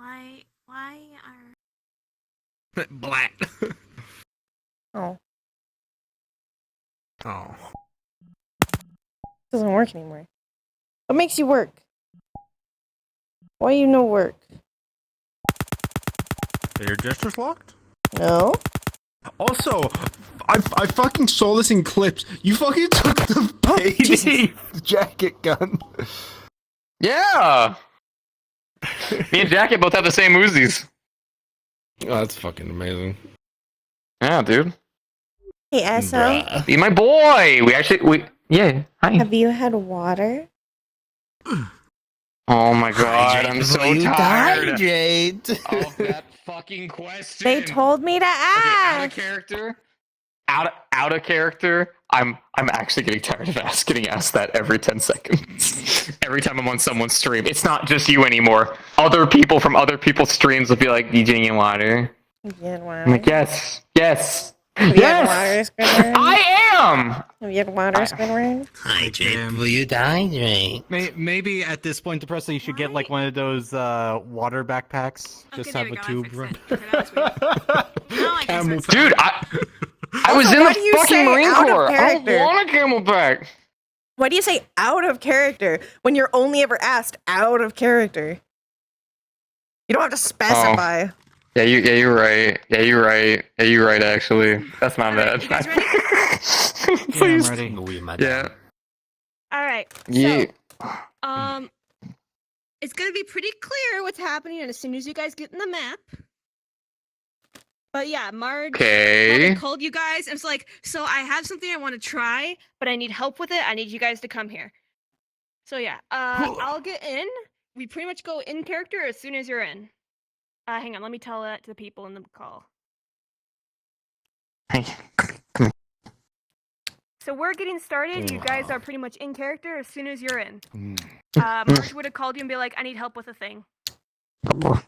Why are... Black. Oh. Oh. Doesn't work anymore. What makes you work? Why you no work? Are your gestures locked? No? Also, I fucking saw this in clips. You fucking took the baby jacket gun. Yeah! Me and Jacket both have the same Uzis. Oh, that's fucking amazing. Yeah, dude. Hey, Esso. Be my boy! Yeah, hi. Have you had water? Oh my god, I'm so tired Hydrate. of that fucking question. They told me to ask. Okay, out of character. Out of character. I'm actually getting tired of getting asked that every 10 seconds. Every time I'm on someone's stream. It's not just you anymore. Other people from other people's streams will be like, "You drinking water?" Have you had water? I'm like, yes. Have you had water, Squidward? I am! Have you had water, Squidward? Hydrate. Will you hydrate? Maybe at this point, Depressor, you should get like one of those water backpacks. Okay, Just there have we a go, tube. I fixed it. Okay, that was weird. Now I can Camel start Dude, I was in why do the you fucking say Marine out of Corps. I don't character? want a camelback. Why do you say out of character when you're only ever asked out of character? You don't have to specify. Yeah, you're right. Yeah, you're right, actually. That's not Alright, bad. you guys ready? Please. Yeah, I'm ready. Yeah. Alright, Yeah. so, it's gonna be pretty clear what's happening as soon as you guys get in the map. But yeah, Marge Okay. called you guys and was like, so I have something I want to try, but I need help with it. I need you guys to come here. So yeah, I'll get in. We pretty much go in character as soon as you're in. Hang on, let me tell that to the people in the call. Hey. So we're getting started. You guys are pretty much in character as soon as you're in. Marge would have called you and be like, I need help with a thing. Aww.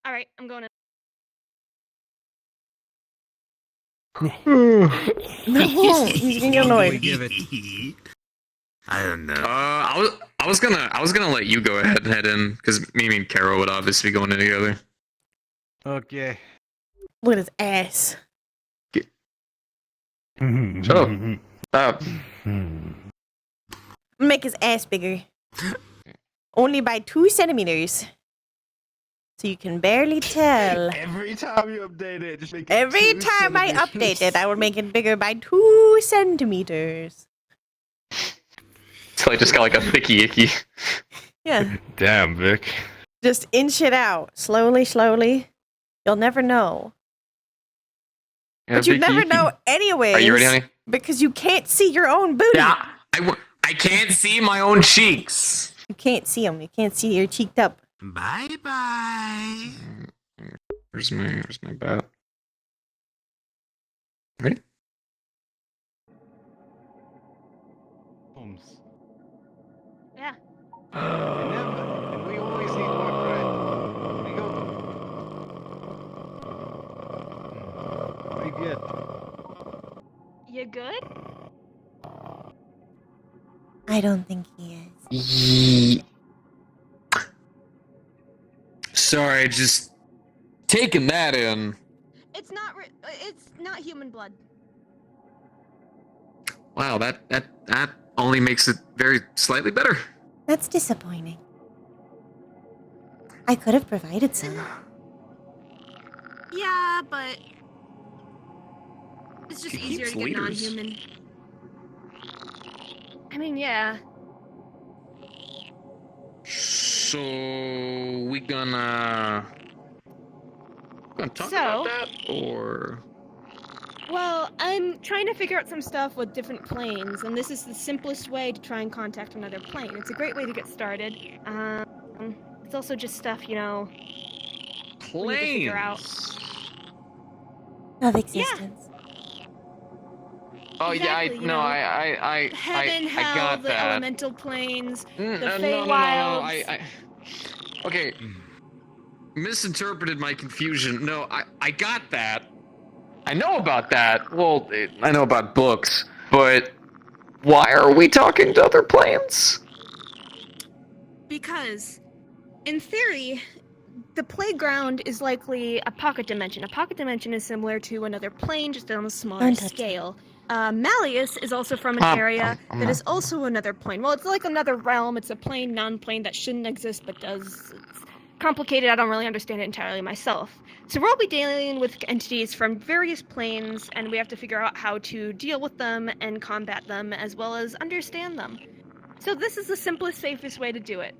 Alright, I'm going in. No, he's gonna get annoyed. Give it. I don't know. I was gonna let you go ahead and head in because me and Kero would obviously be going in together. Okay. Look at his ass. Shut up. Stop. Make his ass bigger. Only by 2 centimeters. So you can barely tell. Every time you update it, just make it Every 2 time I centimeters. update it, I will make it bigger by 2 centimeters. So I just got like a thicky icky. Yeah. Damn, Vic. Just inch it out. Slowly, slowly. You'll never know. But you never know anyways. Are you ready, honey? Because you can't see your own booty. Yeah. I can't see my own cheeks. You can't see them. You can't see you're cheeked up. Bye bye. Where's my bat? Ready? Holmes. Yeah. And we always need more bread. We go. Pretty good. You good? I don't think he is. Sorry, just taking that in. It's not human blood. Wow, that only makes it very slightly better. That's disappointing. I could have provided some. Yeah, but it's just She easier keeps to get liters. non-human. I mean, yeah. So we gonna talk So- about that, or Well, I'm trying to figure out some stuff with different planes, and this is the simplest way to try and contact another plane. It's a great way to get started. It's also just stuff, we need to figure out. planes? Of existence. Oh yeah, Exactly, Heaven, I hell, got the that. elemental planes. No, Feywilds. I okay. Misinterpreted my confusion. No, I got that. I know about that. Well, I know about books, but why are we talking to other planes? Because in theory, the playground is likely a pocket dimension. A pocket dimension is similar to another plane, just on a smaller Don't touch scale. Malleus is also from an area that is also another plane. Well, it's like another realm. It's a plane, non-plane that shouldn't exist but does. It's complicated. I don't really understand it entirely myself. So we'll be dealing with entities from various planes, and we have to figure out how to deal with them and combat them, as well as understand them. So this is the simplest, safest way to do it.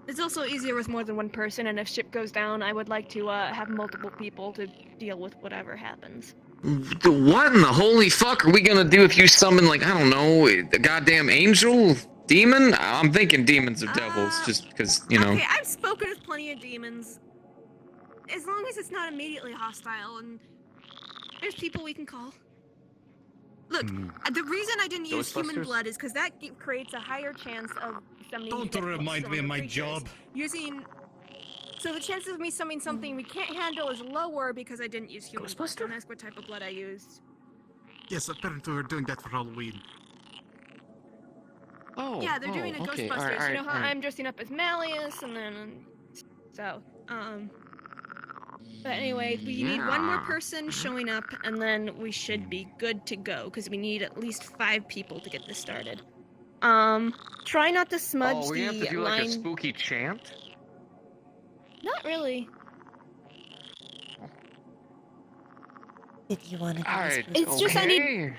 It's also easier with more than one person, and if ship goes down, I would like to have multiple people to deal with whatever happens. What in the holy fuck are we gonna do if you summon, like, I don't know, a goddamn angel? Demon? I'm thinking demons or devils, just because, you know. Okay, I've spoken with plenty of demons. As long as it's not immediately hostile, and there's people we can call. Look, the reason I didn't use human Ghostbusters? blood is because that creates a higher chance of summoning. Don't remind me of my job. So the chances of me summoning something we can't handle is lower because I didn't use human blood. Ghostbuster? Don't ask what type of blood I used. Yes, apparently we're doing that for Halloween. Oh, Yeah, they're doing a okay. Ghostbusters. You know how I'm dressing up as Malleus, and then But anyway, we need one more person showing up, and then we should be good to go, because we need at least 5 people to get this started. Try not to smudge we have to do line. like a spooky chant? Not really. Did you want to do Alright, this? It's just I need-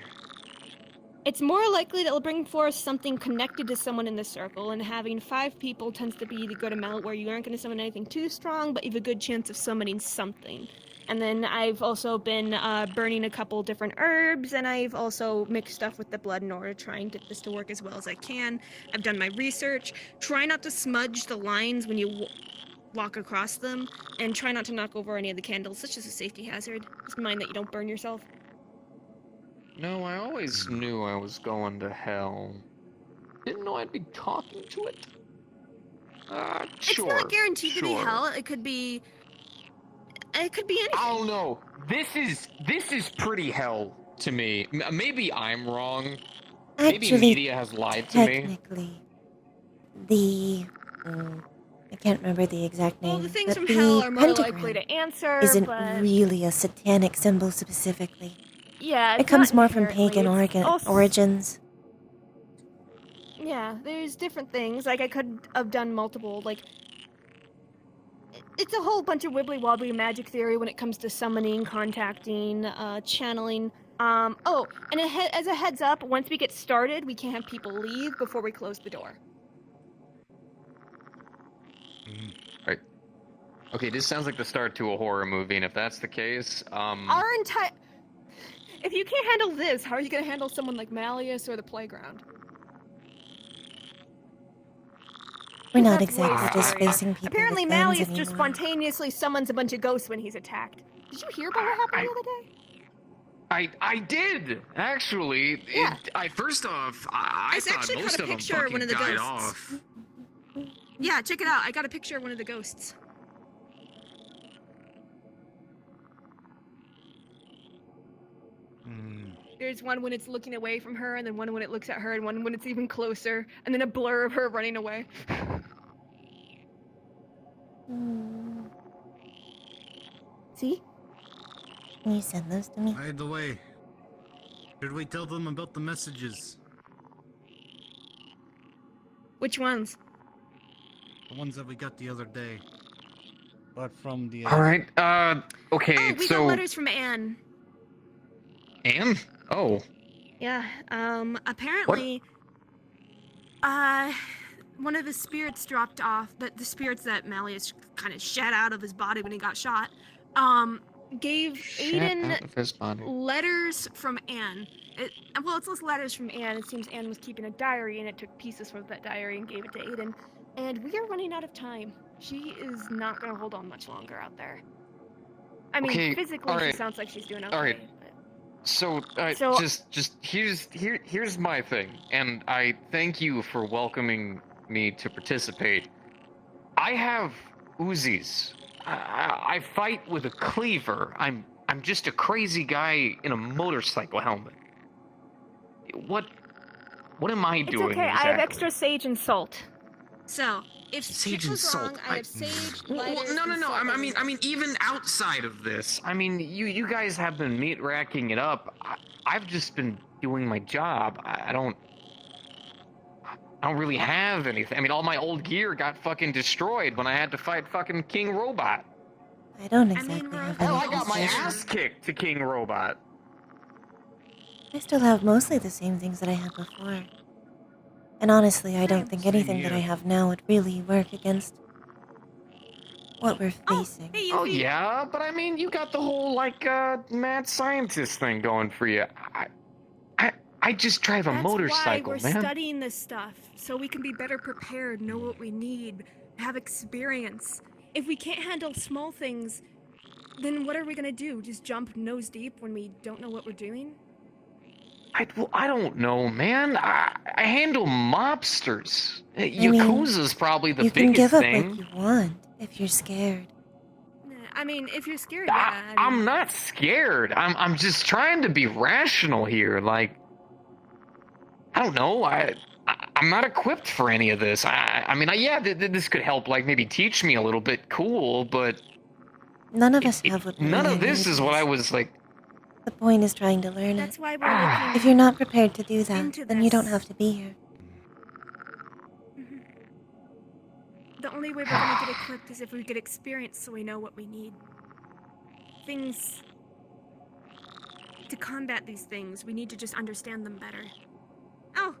It's more likely that it'll bring forth something connected to someone in the circle, and having 5 people tends to be the good amount where you aren't going to summon anything too strong, but you have a good chance of summoning something. And then I've also been burning a couple different herbs, and I've also mixed stuff with the blood in order to try and get this to work as well as I can. I've done my research. Try not to smudge the lines when you walk across them, and try not to knock over any of the candles. It's just a safety hazard. Just mind that you don't burn yourself. No, I always knew I was going to hell. Didn't know I'd be talking to it. Sure. It's not guaranteed to be sure. hell. It could be anything. Oh no, this is pretty hell to me. Maybe I'm wrong. Maybe Actually, media has lied to me. technically, I can't remember the exact name. Well, the things but from the hell are more pentagram likely to answer, isn't but really a satanic symbol specifically. yeah, It it's comes not more from inherently. pagan It's also- origins. Yeah, there's different things. Like I could have done multiple. Like it's a whole bunch of wibbly wobbly magic theory when it comes to summoning, contacting, channeling. Oh, and as a heads up, once we get started, we can't have people leave before we close the door. Okay, this sounds like the start to a horror movie, and if that's the case, Our entire. If you can't handle this, how are you gonna handle someone like Malleus or the playground? We're not That's way exactly just scary. facing people Apparently, with guns Malleus anymore. just spontaneously summons a bunch of ghosts when he's attacked. Did you hear about what happened the other day? I did actually. Yeah. First off, I I thought actually most got a of them picture of fucking one of the died ghosts. off. Yeah, check it out. I got a picture of one of the ghosts. There's one when it's looking away from her, and then one when it looks at her, and one when it's even closer, and then a blur of her running away. See? Can you send those to me? By the way, should we tell them about the messages? Which ones? The ones that we got the other day. But from the All right. Okay. Oh, we got so letters from Anne. Anne? Oh. Yeah, apparently, one of the spirits dropped off, the spirits that Malleus kind of shed out of his body when he got shot, gave Aiden Out of his body. letters from Anne. It's less letters from Anne. It seems Anne was keeping a diary, and it took pieces from that diary and gave it to Aiden. And we are running out of time. She is not going to hold on much longer out there. I mean, Okay, physically, alright. she sounds like she's doing okay. Alright. but- So, So- just here's my thing, and I thank you for welcoming me to participate. I have Uzis. I fight with a cleaver. I'm just a crazy guy in a motorcycle helmet. What am I It's doing okay. exactly? I have extra sage and salt. So if Sage shit and goes salt, wrong, I have sage, Well, lighters, no, no, and no. salt I mean, even outside of this, I mean, you guys have been meat racking it up. I've just been doing my job. I don't really have anything. I mean, all my old gear got fucking destroyed when I had to fight fucking King Robot. I don't I exactly mean, we're have Hell, I anything got my special. ass kicked to King Robot. I still have mostly the same things that I had before. And honestly, I don't think Same anything that here. I have now would really work against what we're Oh, facing. hey, Oh Yuffie. yeah, but I mean, you got the whole like mad scientist thing going for you. I just drive a That's motorcycle, why we're man. studying this stuff, so we can be better prepared, know what we need, have experience. If we can't handle small things, then what are we gonna do? Just jump nose deep when we don't know what we're doing? I don't know, man. I handle mobsters. mean, Yakuza's probably the You can biggest give up thing. what you want if you're scared. I mean, if you're scared, yeah. I I'm mean, not scared. I'm just trying to be rational here. Like, I don't know. I'm not equipped for any of this. I mean, yeah, this could help. Like, maybe teach me a little bit. Cool, but None of us have what we none learn of this is what I was like. The point is trying to learn it. that's why we're Ah. looking If you're not prepared to do that, into then you don't this. have to be here. Mhm. The only way we're gonna get equipped is if we get experience so we know what we need. Things to combat these things, we need to just understand them better. Oh,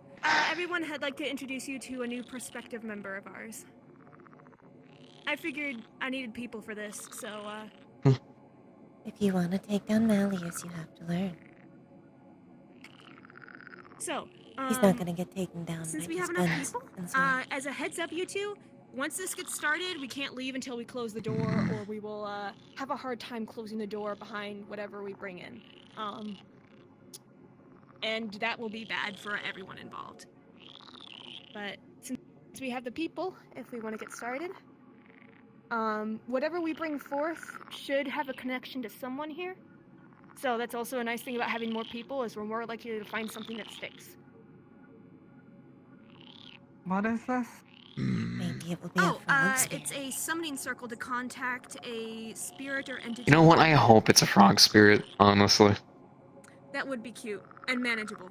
everyone, I'd like to introduce you to a new prospective member of ours. I figured I needed people for this, so, If you want to take down Malleus, you have to learn. He's not gonna get taken down since by we have just enough guns people, and swords. as a heads up, you two, once this gets started, we can't leave until we close the door, or we will, have a hard time closing the door behind whatever we bring in. And that will be bad for everyone involved. But since we have the people, if we want to get started, whatever we bring forth should have a connection to someone here. So that's also a nice thing about having more people, is we're more likely to find something that sticks. What is this? Maybe it will be a frog spirit. It's a summoning circle to contact a spirit or entity. You know what? I hope it's a frog spirit. Honestly. That would be cute and manageable.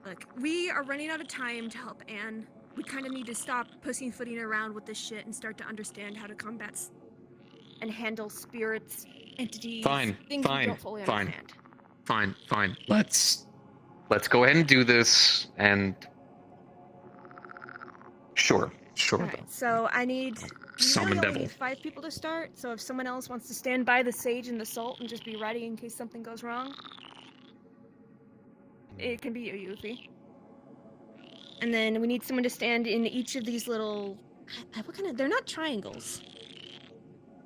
Look, we are running out of time to help Anne. We kind of need to stop pussyfooting around with this shit and start to understand how to combat and handle spirits, entities, Fine, things we fine, don't fully fine. understand. Fine. Let's go ahead and do this. And sure. Alright, so I need... We Summon really only devil. need 5 people to start, so if someone else wants to stand by the sage and the salt and just be ready in case something goes wrong, it can be you, Yuffie. And then we need someone to stand in each of these little... What kind of... They're not triangles.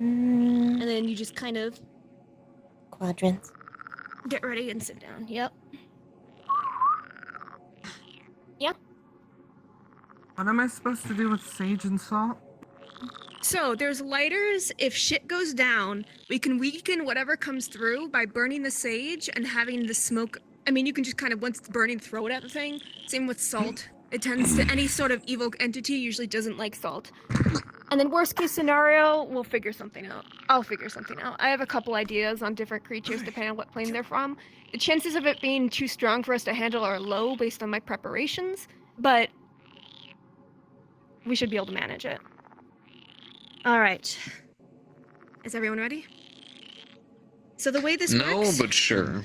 Mm, And then you just kind of quadrants. get ready and sit down. Yep. What am I supposed to do with sage and salt? So, there's lighters. If shit goes down, we can weaken whatever comes through by burning the sage and having the smoke. I mean, you can just kind of, once it's burning, throw it at the thing. Same with salt. It tends to, any sort of evil entity usually doesn't like salt. And then worst case scenario, we'll figure something out. I'll figure something out. I have a couple ideas on different creatures depending on what plane they're from. The chances of it being too strong for us to handle are low based on my preparations, but we should be able to manage it. All right. Is everyone ready? So the way this works but sure.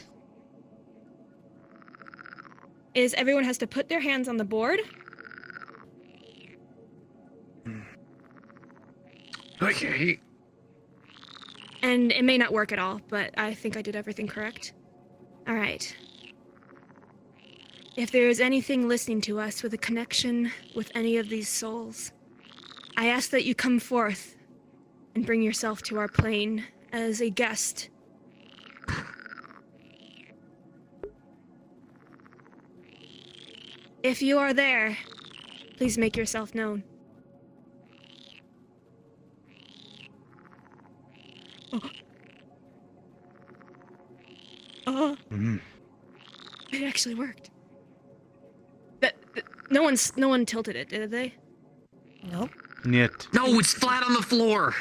is everyone has to put their hands on the board. Okay. And it may not work at all, but I think I did everything correct. All right. If there is anything listening to us with a connection with any of these souls, I ask that you come forth and bring yourself to our plane as a guest. If you are there, please make yourself known. Oh, Mm. it actually worked. No one tilted it, did they? Nope. Knit. No, it's flat on the floor.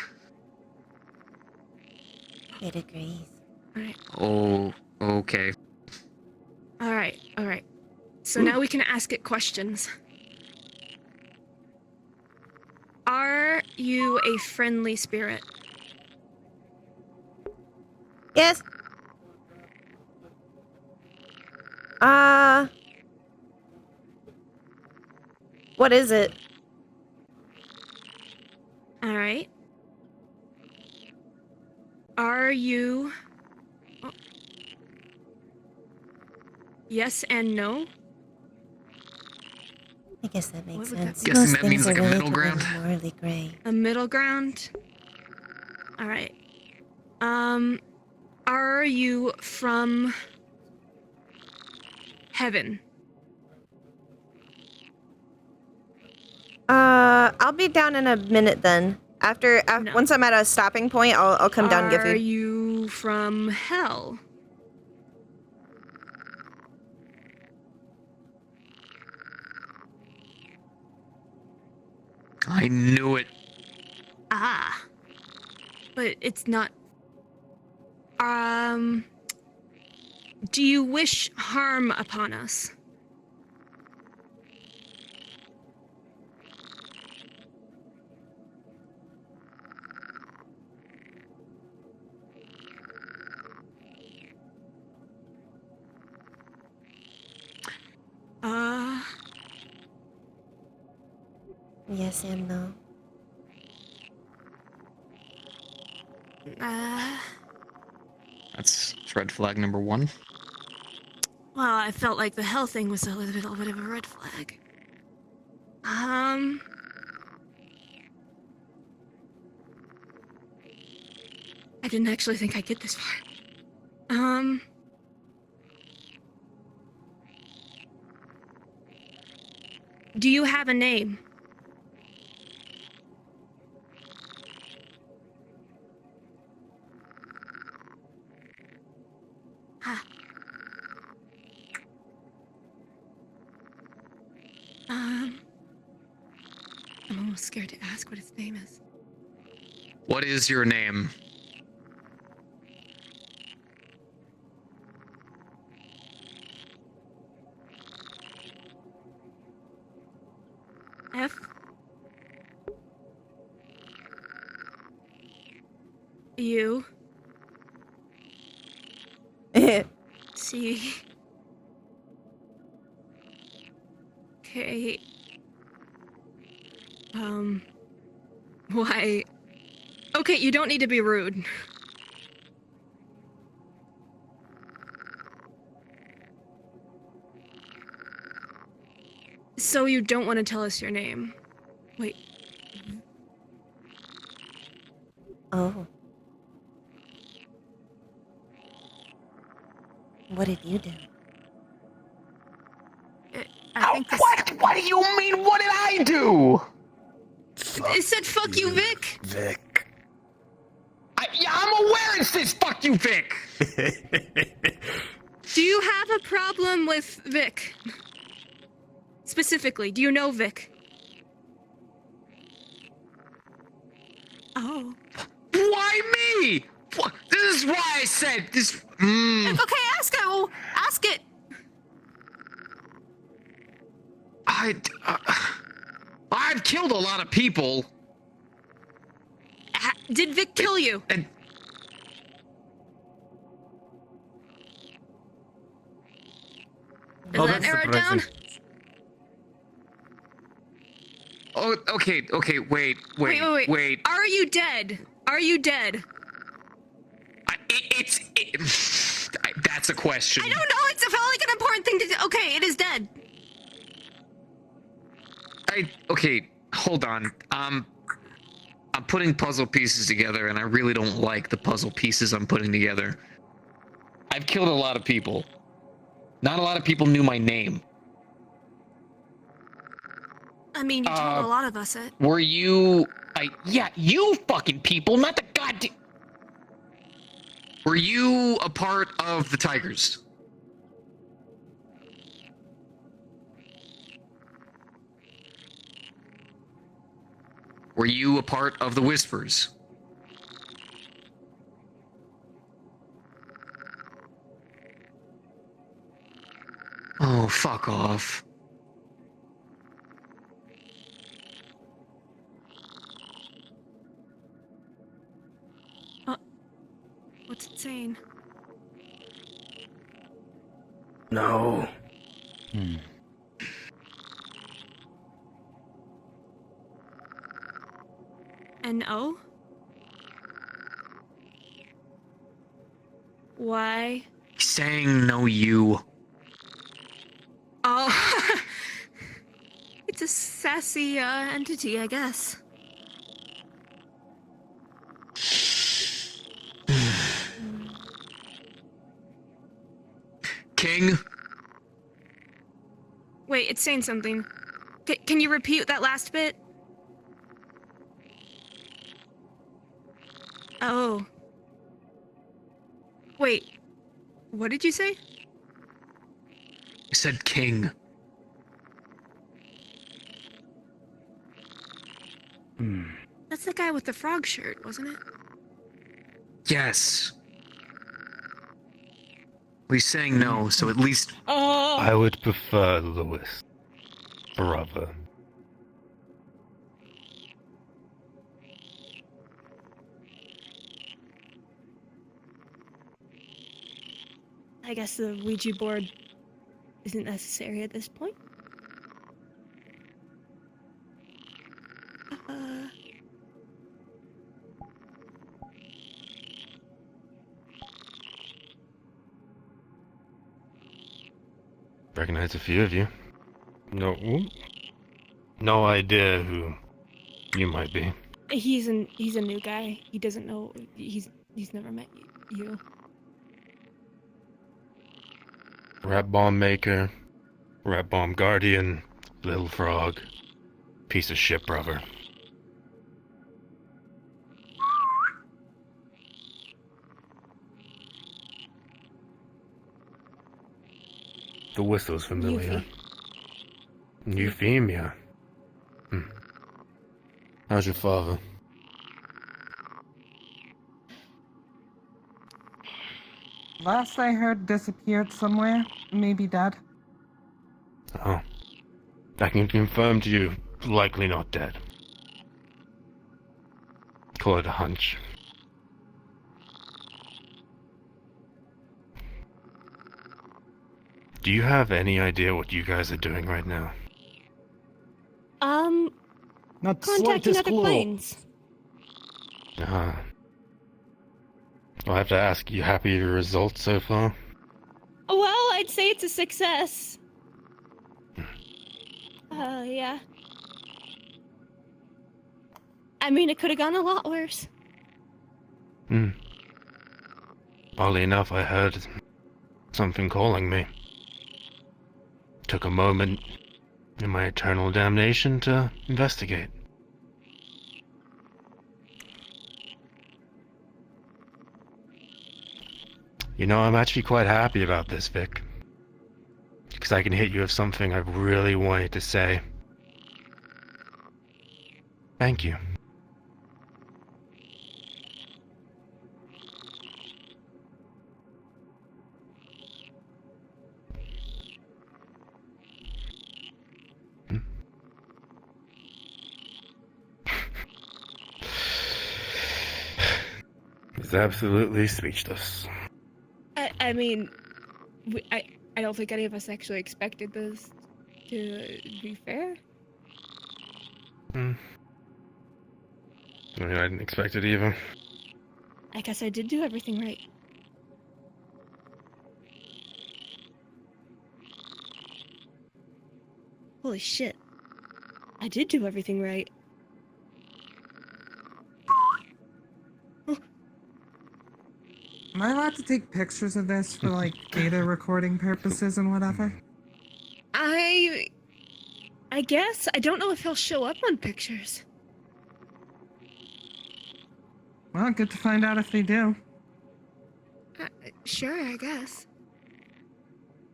It agrees. All right. Oh, okay. All right. All right. So now we can ask it questions. Are you a friendly spirit? Yes. What is it? All right. Are you? Oh. Yes and no. I guess that makes What would that sense. be? Guessing Most that things means are like a middle relatively ground? morally gray. A middle ground. All right. Are you from heaven? I'll be down in a minute then. After No. once I'm at a stopping point, I'll come down and get Are food. you from hell? I knew it. Ah. But it's not. Do you wish harm upon us? Yes and no. That's red flag number 1. Well, I felt like the hell thing was a little bit of a red flag. I didn't actually think I'd get this far. Do you have a name? Huh. I'm almost scared to ask what his name is. What is your name? F. U. C. K. Why? Okay, you don't need to be rude. So you don't want to tell us your name? Wait. Oh. What did you do? I think this. What do you mean? What did I do? It said "fuck you, Vic." Vic. Yeah, I'm aware it says "fuck you, Vic." Do you have a problem with Vic? Specifically, do you know Vic? Oh. Why me? This is why I said this. Okay, ask it. Well, ask it. I've killed a lot of people. Did Vic kill you? And Does that that's narrow it down? surprising. oh, okay, wait. Wait. Are you dead? Are you dead? That's a question. I don't know. It felt like an important thing to do. Okay, it is dead. Okay, hold on. I'm putting puzzle pieces together, and I really don't like the puzzle pieces I'm putting together. I've killed a lot of people. Not a lot of people knew my name. I mean, you told a lot of us it. Were you... Yeah, you fucking people, not the goddamn... Were you a part of the Tigers? Were you a part of the Whispers? Oh, fuck off. What's it saying? No. N-O? Why? Saying no, you. Oh. It's a sassy entity, I guess. King? Wait, it's saying something. Can you repeat that last bit? Oh. Wait. What did you say? I said king. That's the guy with the frog shirt, wasn't it? Yes. Well, he's saying no, so at least Oh. I would prefer Lewis, brother. I guess the Ouija board isn't necessary at this point. Recognize a few of you. No idea who you might be. He's a new guy. He doesn't know. He's never met you. Rat bomb maker, rat bomb guardian, little frog, piece of shit brother. The whistle's familiar. Euphemia. How's your father? Last I heard, disappeared somewhere. Maybe dead. Oh. I can confirm to you, likely not dead. Call it a hunch. Do you have any idea what you guys are doing right now? Not the Contacting slightest other clue. planes. I'll have to ask, you happy with your results so far? Well, I'd say it's a success. Yeah. I mean, it could have gone a lot worse. Oddly enough, I heard something calling me. Took a moment in my eternal damnation to investigate. You know, I'm actually quite happy about this, Vic. Because I can hit you with something I've really wanted to say. Thank you. He's absolutely speechless. I mean, I don't think any of us actually expected this, to be fair. I mean, I didn't expect it either. I guess I did do everything right. Holy shit. I did do everything right. Am I allowed to take pictures of this for like data recording purposes and whatever? I guess. I don't know if he'll show up on pictures. Well, good to find out if they do. Sure, I guess.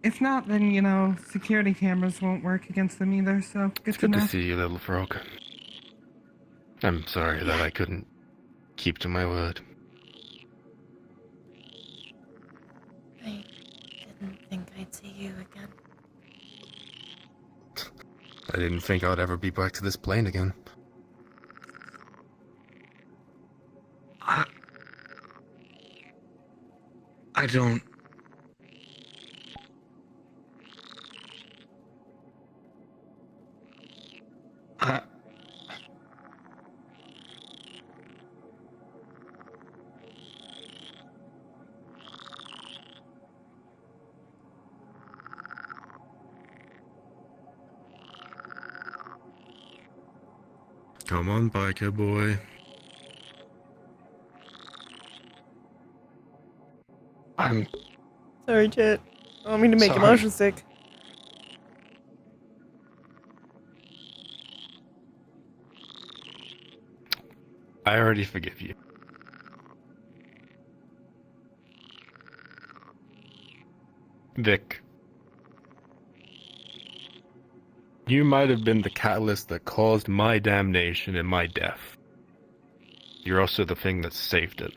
If not, then, security cameras won't work against them either, so good It's to good know. to see you, little frog. I'm sorry that I couldn't keep to my word. I didn't think I'd see you again. I didn't think I'd ever be back to this plane again. I don't. Come on, biker boy. I'm Sorry, Chet. I don't mean to make you Sorry. motion sick. I already forgive you. Vic. You might have been the catalyst that caused my damnation and my death. You're also the thing that saved it.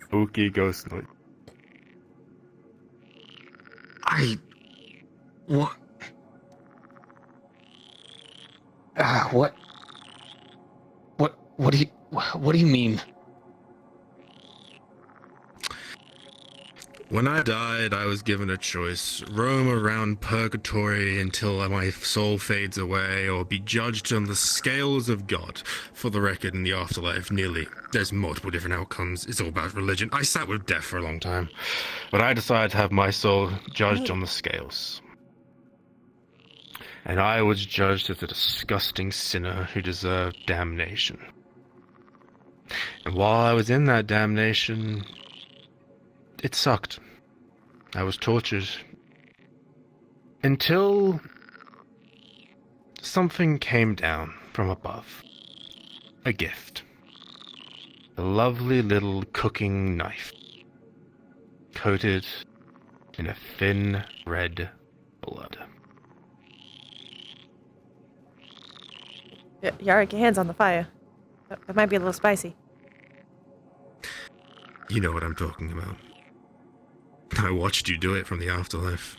Spooky ghost noise. What? What do you mean? When I died, I was given a choice. Roam around purgatory until my soul fades away, or be judged on the scales of God. For the record, in the afterlife, there's multiple different outcomes. It's all about religion. I sat with death for a long time. But I decided to have my soul judged on the scales. And I was judged as a disgusting sinner who deserved damnation. And while I was in that damnation, it sucked. I was tortured. Until something came down from above. A gift. A lovely little cooking knife. Coated in a thin red blood. Yara, get your hands on the fire. That might be a little spicy. You know what I'm talking about. I watched you do it from the afterlife.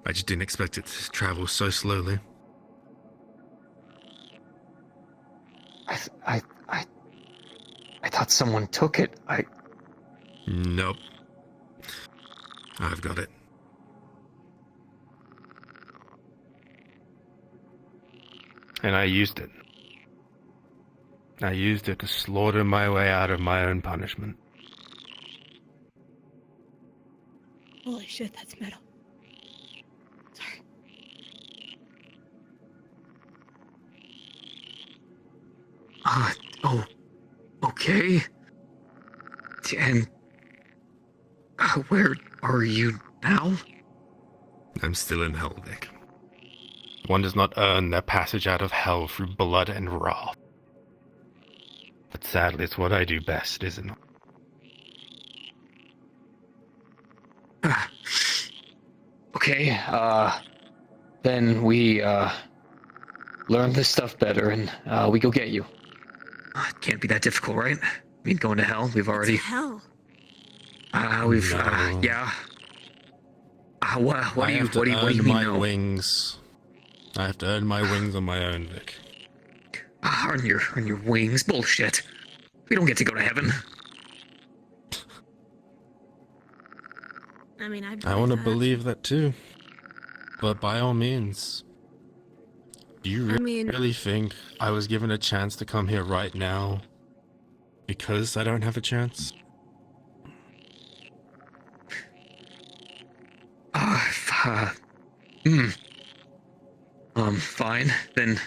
I just didn't expect it to travel so slowly. I thought someone took it. Nope. I've got it. And I used it. I used it to slaughter my way out of my own punishment. Holy shit, that's metal. Sorry. Okay. And where are you now? I'm still in hell, Vic. One does not earn their passage out of hell through blood and wrath. But sadly, it's what I do best, isn't it? Okay, then we, learn this stuff better and, we go get you. It can't be that difficult, right? I mean, going to hell, we've already... Hell. No. Yeah. What do you earn mean, my no? wings. I have to earn my wings on my own, Vic. Earn your wings? Bullshit. We don't get to go to heaven. I mean, I want to believe that too. But by all means, do you really think I was given a chance to come here right now because I don't have a chance? Fine, then.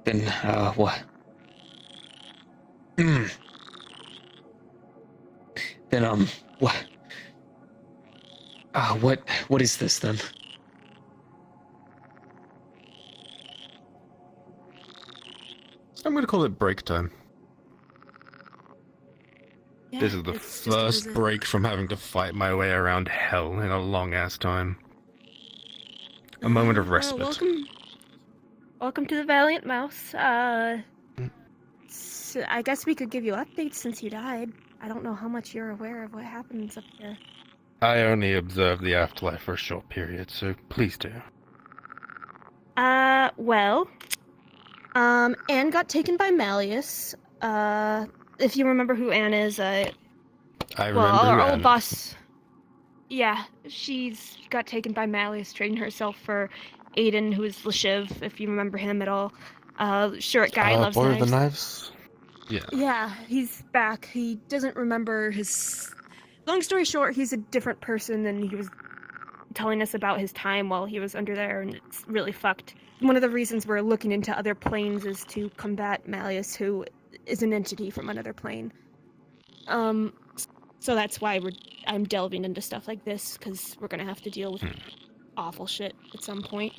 Then, what? Then, what? What is this then? I'm gonna call it break time. Yeah, This is the it's just a first visit. break from having to fight my way around hell in a long ass time. A moment of respite. Welcome to the Valiant Mouse. Mm. So I guess we could give you updates since you died. I don't know how much you're aware of what happens up here. I only observed the afterlife for a short period, so please do. Well, Anne got taken by Malleus. If you remember who Anne is, I remember our who old Anne is. boss. Yeah, she's got taken by Malleus, trading herself for Aiden, who is Lashiv, if you remember him at all. Short guy, loves boy knives. with the knives? Yeah. Yeah, he's back. He doesn't remember his... Long story short, he's a different person, and he was telling us about his time while he was under there, and it's really fucked. One of the reasons we're looking into other planes is to combat Malleus, who is an entity from another plane. So that's why I'm delving into stuff like this, because we're gonna have to deal with awful shit at some point.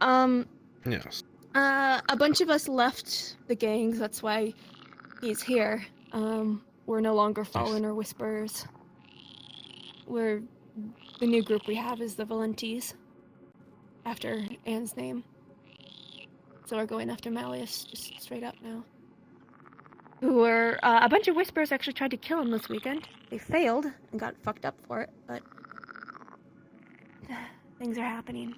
Yes. A bunch of us left the gangs, that's why he's here. We're no longer Fallen or Whisperers. The new group we have is the Valentes, after Anne's name. So we're going after Malleus, just straight up now. A bunch of Whisperers actually tried to kill him this weekend. They failed and got fucked up for it, but things are happening.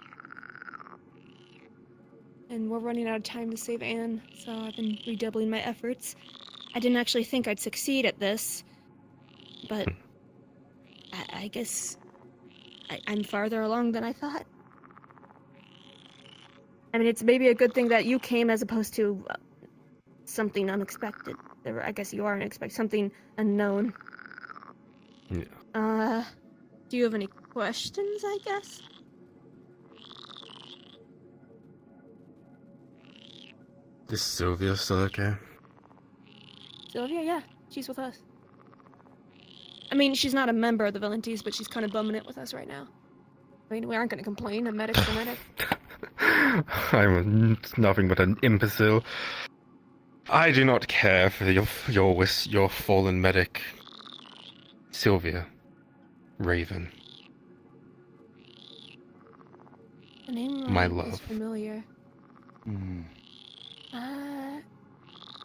And we're running out of time to save Anne, so I've been redoubling my efforts. I didn't actually think I'd succeed at this, but I guess I'm farther along than I thought. I mean, it's maybe a good thing that you came as opposed to something unexpected. I guess you are unexpected, something unknown. Yeah. Do you have any questions, I guess? Is Sylvia still okay? Sylvia, yeah, she's with us. I mean, she's not a member of the Valentes, but she's kind of bumming it with us right now. I mean, we aren't going to complain. A medic's a medic. I'm nothing but an imbecile. I do not care for your fallen medic, Sylvia Raven. The name My is love. familiar.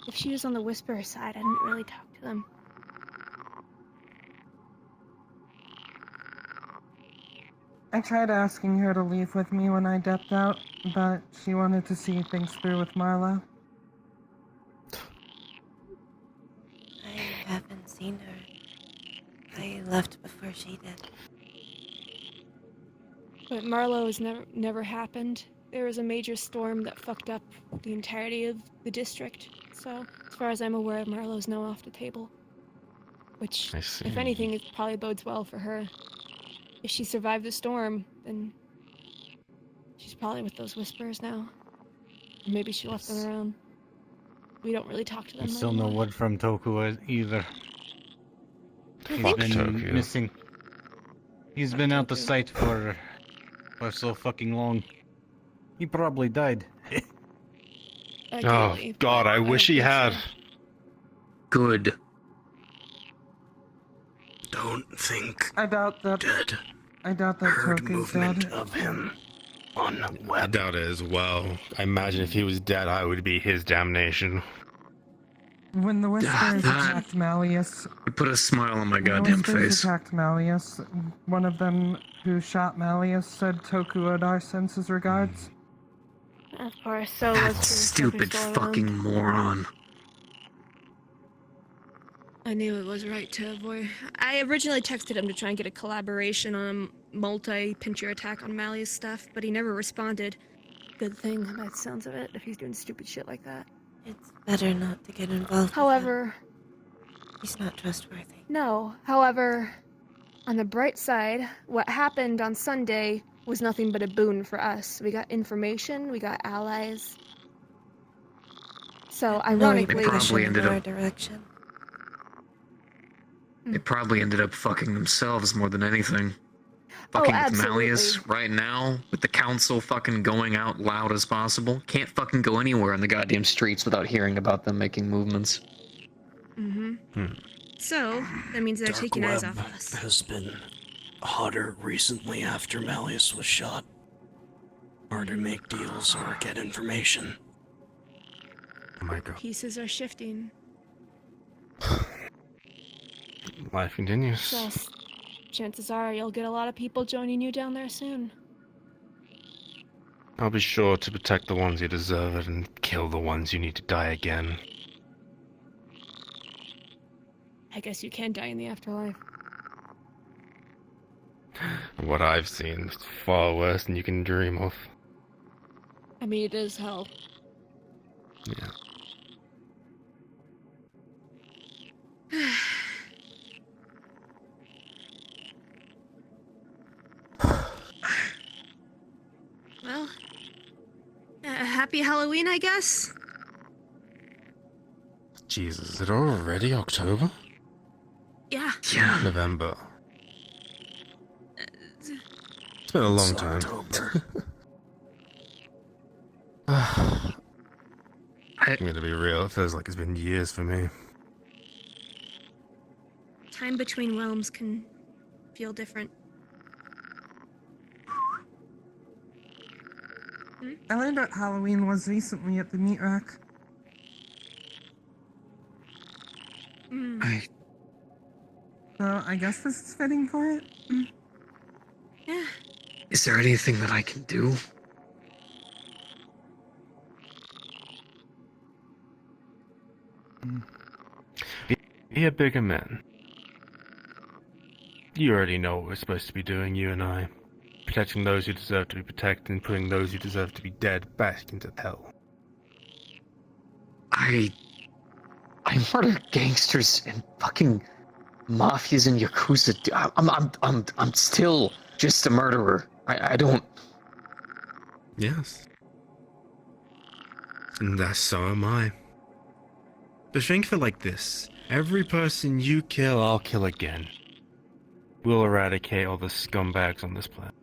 If she was on the Whisperer side, I didn't really talk to them. I tried asking her to leave with me when I dipped out, but she wanted to see things through with Marlo. I haven't seen her. I left before she did. But Marlowe has never happened. There was a major storm that fucked up the entirety of the district. So, as far as I'm aware, Marlowe's now off the table. Which, I see. if anything, it probably bodes well for her. If she survived the storm, then she's probably with those Whisperers now. Or maybe she left them around. We don't really talk to them Still no anymore. word from Toku either. He's Fuck been Tokyo. missing. He's been out of sight for so fucking long. He probably died. Oh Ideally, God, but I wish don't he think had. so. Good. Don't think I doubt that. dead. I doubt that Heard Toku's movement dead. of him on I web. doubt it as well. I imagine if he was dead, I would be his damnation. When the Whisperers that- attacked Malleus, You put a smile on my when the goddamn Whisperers face. attacked Malleus, one of them who shot Malleus said Toku Odar sends his regards. Of course, so That was stupid fucking moron. I knew it was right to avoid. I originally texted him to try and get a collaboration on a multi-pincher attack on Malleus stuff, but he never responded. Good thing, by the sounds of it, if he's doing stupid shit like that. It's better not to get involved However, with him. He's not trustworthy. no. However, on the bright side, what happened on Sunday was nothing but a boon for us. We got information, we got allies. So, No ironically, They probably repercussion in ended our up- direction. They probably ended up fucking themselves more than anything. fucking with absolutely. Malleus right now, with the council fucking going out loud as possible. Can't fucking go anywhere in the goddamn streets without hearing about them making movements. Mm-hmm. So, that means they're Dark taking eyes web off of us. has been hotter recently after Malleus was shot. Hard to make deals or get information. Oh my god. Pieces are shifting. Life continues. So, chances are you'll get a lot of people joining you down there soon. I'll be sure to protect the ones you deserve and kill the ones you need to die again. I guess you can die in the afterlife. What I've seen is far worse than you can dream of. I mean, it is hell. Yeah. Well, happy Halloween, I guess? Jesus, is it already October? Yeah. Yeah. November. It's been a long time. October. I'm gonna be real, it feels like it's been years for me. Time between realms can feel different. I learned what Halloween was recently at the meat rack. So I guess this is fitting for it. Yeah. Is there anything that I can do? Be a bigger man. You already know what we're supposed to be doing, you and I. Protecting those who deserve to be protected and putting those who deserve to be dead back into hell. I murder gangsters and fucking mafias and yakuza. I'm still just a murderer. I don't. Yes. And so am I. But think of it like this. Every person you kill, I'll kill again. We'll eradicate all the scumbags on this planet.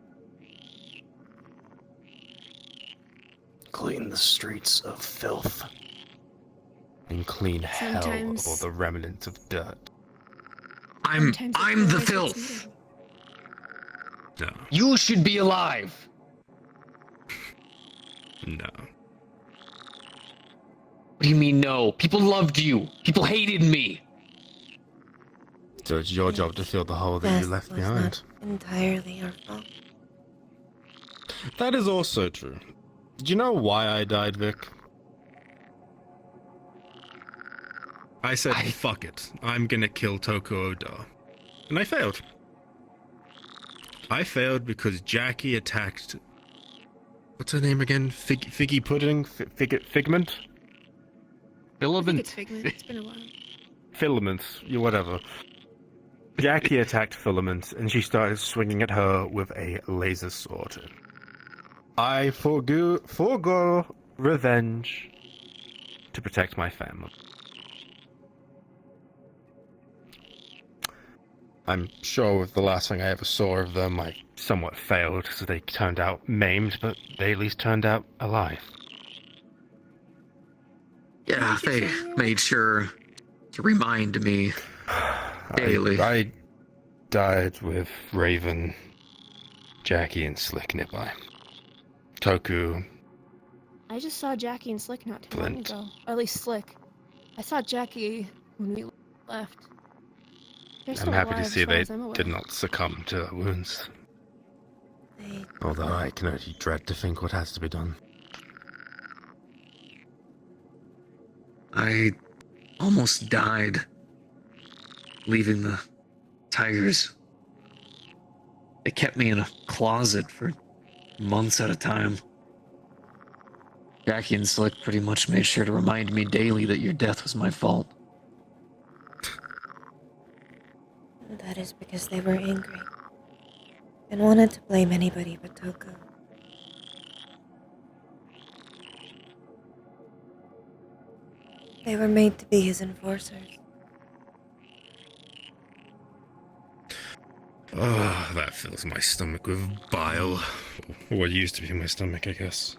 Clean the streets of filth. And clean hell of Sometimes- all the remnants of dirt. I'm Sometimes it the feels like it's filth. needed. No. You should be alive. No. What do you mean no? People loved you. People hated me. So it's your job to fill the hole that you left behind. Entirely our fault. That is also true. Did you know why I died, Vic? I said, fuck it. I'm gonna kill Toko Oda. And I failed. I failed because Jackie attacked... What's her name again? Figgy pudding? Figment? I think Filament. it's Figment. It's been a while. Filaments, whatever. Jackie attacked Filament, and she started swinging at her with a laser sword. I forgo revenge to protect my family. I'm sure with the last thing I ever saw of them, I somewhat failed, so they turned out maimed, but they at least turned out alive. Yeah, they made sure to remind me daily. I died with Raven, Jackie, and Slick nearby. Toku. I just saw Jackie and Slick not too long Flint. ago. Or at least Slick. I saw Jackie when we left. They're I'm still happy to alive, see as far they as I'm aware. did not succumb to their wounds. Although I can only dread to think what has to be done. I almost died leaving the tigers. They kept me in a closet for months at a time. Jackie and Slick pretty much made sure to remind me daily that your death was my fault. That is because they were angry and wanted to blame anybody but Toko. They were made to be his enforcers. Oh, that fills my stomach with bile. Or what used to be my stomach, I guess.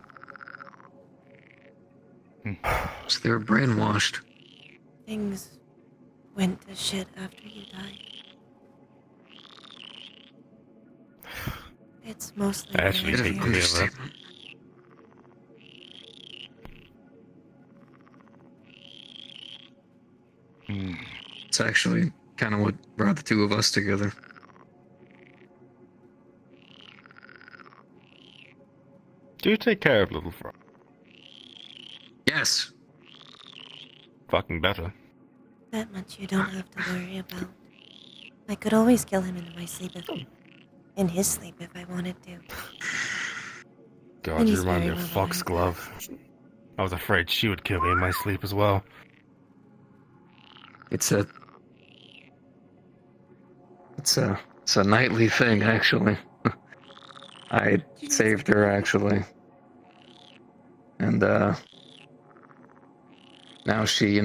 So they were brainwashed. Things went to shit after you died. It's mostly I actually their hate to hear idea. that. It's actually kind of what brought the two of us together. Do you take care of Little Frog? Yes. Fucking better. That much you don't have to worry about. I could always kill him in my sleep in his sleep if I wanted to. God, And you he's remind me very of well Foxglove. I was afraid she would kill me in my sleep as well. It's a nightly thing, actually. I saved her, actually. And, now she,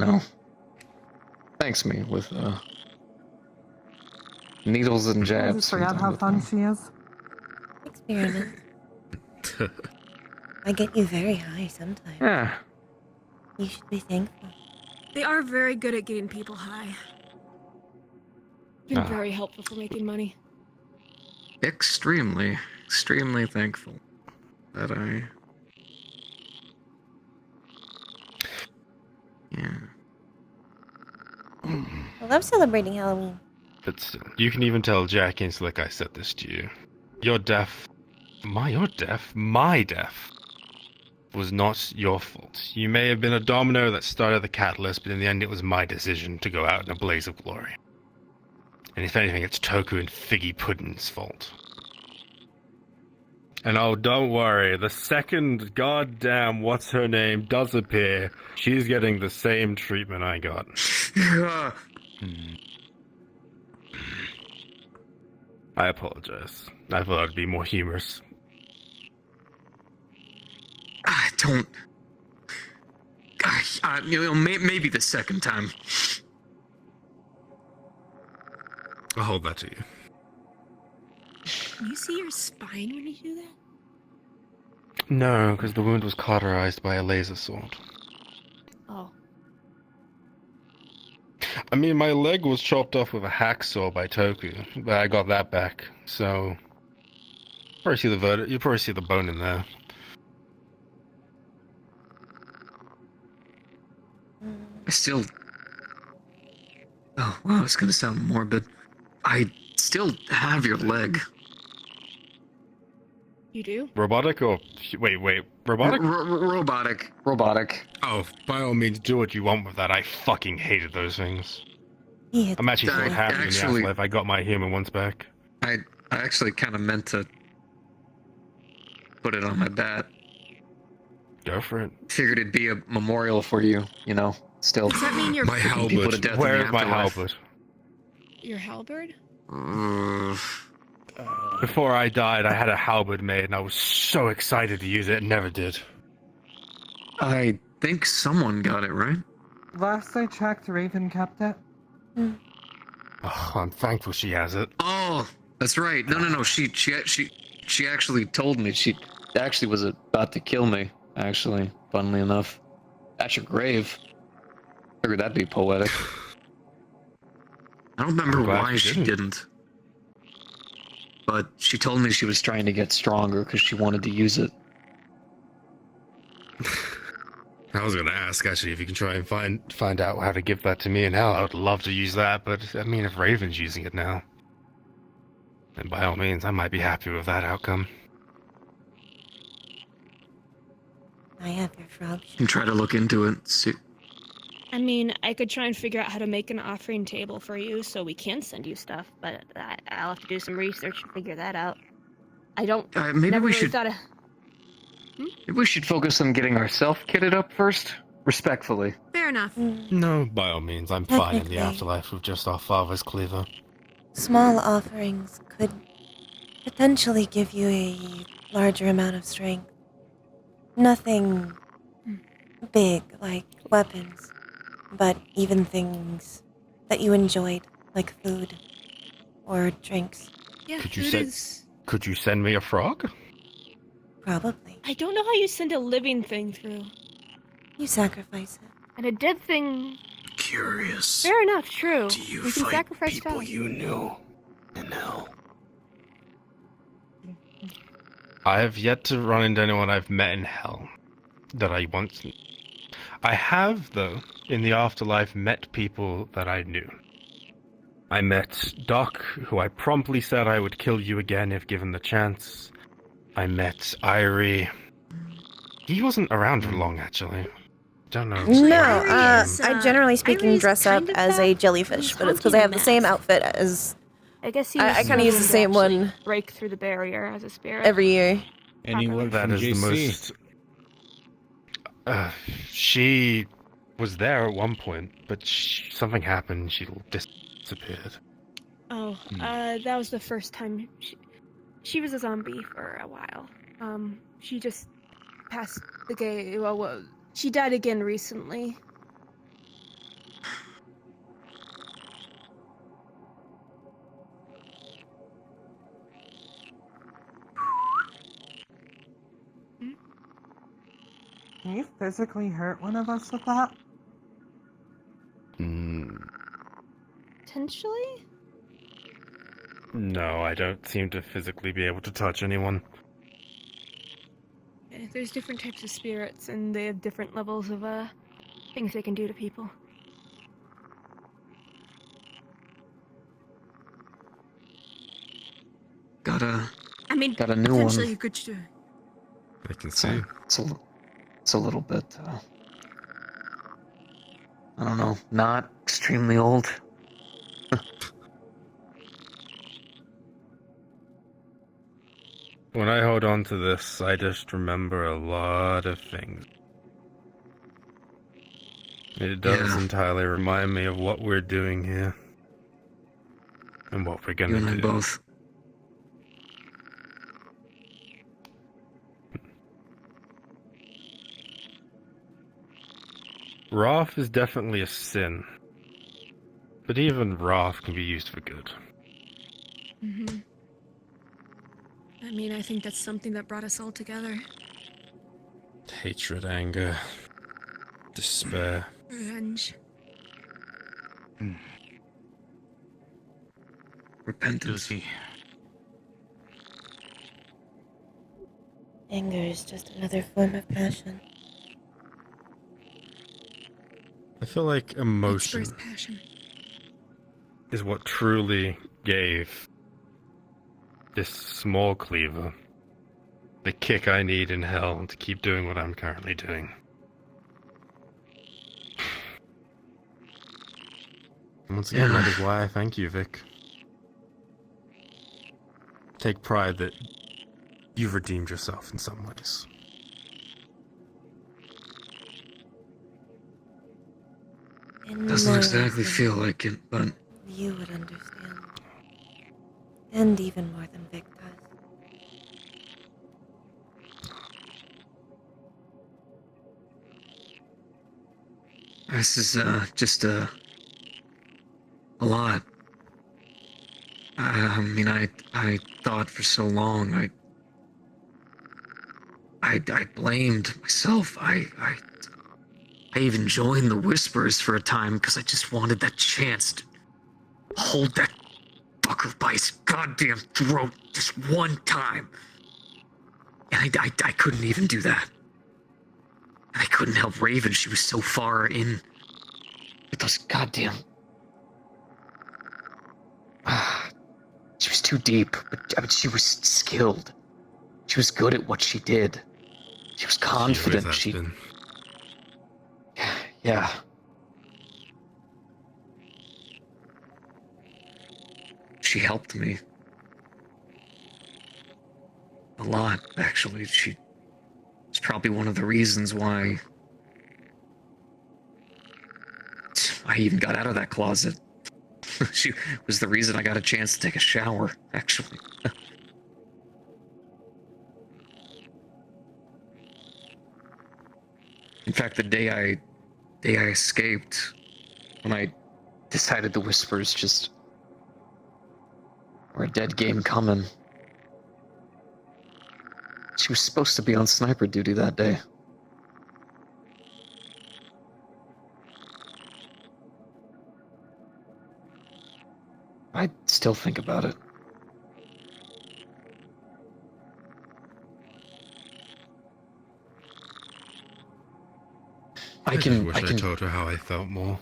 thanks me with, needles and I jabs. just forgot from how time fun to she is. Experiment. I get you very high sometimes. time. Yeah. You should be thankful. They are very good at getting people high. Been Ah. very helpful for making money. Extremely thankful that I... Yeah. I love celebrating Halloween. But still, you can even tell Jack and Slick I said this to you. Your death was not your fault. You may have been a domino that started the catalyst, but in the end it was my decision to go out in a blaze of glory. And if anything, it's Toku and Figgy Puddin's fault. And oh, don't worry, the second goddamn what's-her-name does appear, she's getting the same treatment I got. I apologize. I thought I'd be more humorous. I don't... maybe the second time. I'll hold that to you. You see your spine when you do that? No, because the wound was cauterized by a laser sword. Oh. I mean, my leg was chopped off with a hacksaw by Toku, but I got that back, so... You probably see the bone in there. I still... Oh, wow, it's gonna sound morbid. I still have your leg. You do? Robotic or... Wait, robotic? Robotic. Oh, by all means, do what you want with that. I fucking hated those things. Yeah, I'm actually so I happy in the actually- afterlife I got my human ones back. I actually kind of meant to put it on my bat. Go for it. Figured it'd be a memorial for you, still. Does that mean your My Putting people to halberd. death in Where the is my afterlife. halberd? your halberd? Before I died, I had a halberd made, and I was so excited to use it, and never did. I think someone got it, right? Last I checked, Raven kept it. Oh, I'm thankful she has it. Oh, that's right. No. She actually told me. She actually was about to kill me, actually, funnily enough. At your grave. Figured that'd be poetic. I don't remember I'm glad why she she didn't. But she told me she was trying to get stronger because she wanted to use it. I was gonna ask actually if you can try and Find out how to give that to me in hell. I would love to use that, but I mean, if Raven's using it now, then by all means, I might be happy with that outcome. I have your frog. You can try to look into it. See. I mean, I could try and figure out how to make an offering table for you so we can send you stuff, but I'll have to do some research and figure that out. I don't... Maybe never we really should. thought of... Maybe we should focus on getting ourselves kitted up first, respectfully. Fair enough. No, by all means, I'm fine in the Technically. afterlife with just our father's cleaver. Small offerings could potentially give you a larger amount of strength. Nothing big like weapons, but even things that you enjoyed, like food or drinks. Yeah, Could you food send- is. Could you send me a frog? Probably. I don't know how you send a living thing through. You sacrifice it. And a dead thing. Curious. Fair enough, true. Do you We can fight sacrifice people stuff. you knew in hell? I have yet to run into anyone I've met in hell that I once knew. I have, though, in the afterlife, met people that I knew. I met Doc, who I promptly said I would kill you again if given the chance. I met Irie. He wasn't around for long, actually. Don't know. No, Irie is, I generally Irie speaking is dress up kind of as a back. jellyfish, He's but it's because I have the haunting same the outfit as I guess he I was kinda use the struggling same to actually one break through the barrier as a spirit. every year. Any word That from is the JC? most. She was there at one point, but something happened. She disappeared. Oh, that was the first time she was a zombie for a while. She just passed the well, she died again recently. Can you physically hurt one of us with that? Potentially? No, I don't seem to physically be able to touch anyone. There's different types of spirits, and they have different levels of things they can do to people. Got a Got a new potentially one. you could do. I can see. It's a little bit. I don't know. Not extremely old. When I hold on to this, I just remember a lot of things. It does Yeah. entirely remind me of what we're doing here. And what we're You gonna and I do. both. Wrath is definitely a sin. But even wrath can be used for good. Mm-hmm. I mean, I think that's something that brought us all together. Hatred, anger, despair. Revenge. Repentance. Anger is just another form of passion. I feel like emotion First passion. Is what truly gave this small cleaver the kick I need in hell to keep doing what I'm currently doing. And once again, that is why I thank you, Vic. Take pride that you've redeemed yourself in some ways. Doesn't exactly feel like it, but You would understand. And even more than Vic does. this is just a lot. I mean, I thought for so long I blamed myself. I even joined the Whispers for a time because I just wanted that chance to hold that fucker by his goddamn throat just one time. And I couldn't even do that. And I couldn't help Raven. She was so far in with those goddamn... She was too deep, but I mean, she was skilled. She was good at what she did. She was confident. She always has been. Yeah. She helped me. A lot, actually. She's probably one of the reasons why I even got out of that closet. She was the reason I got a chance to take a shower, actually. In fact, the day I escaped, when I decided the Whispers just Or a dead game coming. She was supposed to be on sniper duty that day. I still think about it. I just wish I told her how I felt more.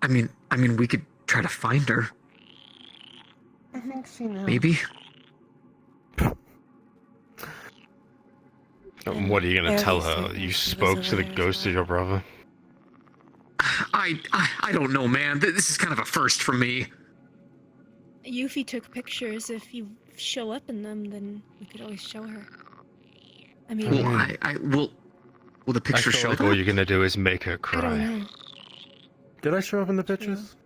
I mean, we could try to find her. I think she knows. Maybe. What are you gonna tell her? certain You she was spoke to the aware as ghost of well. your brother? I don't know, man. This is kind of a first for me. Yuffie took pictures. If you show up in them, then we could always show her. I mean, Well, I will the I picture feel show like that? all you're gonna do is make her I cry. don't know. Did I show up in the pictures?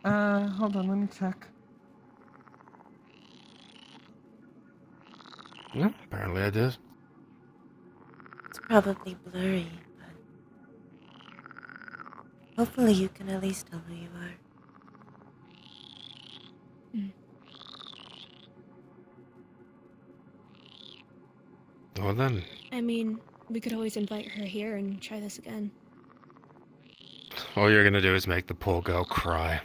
Hold on, let me check. Yeah, apparently I did. It's probably blurry, but hopefully you can at least tell who you are. Well then, I mean, we could always invite her here and try this again. all you're gonna do is make the poor girl cry.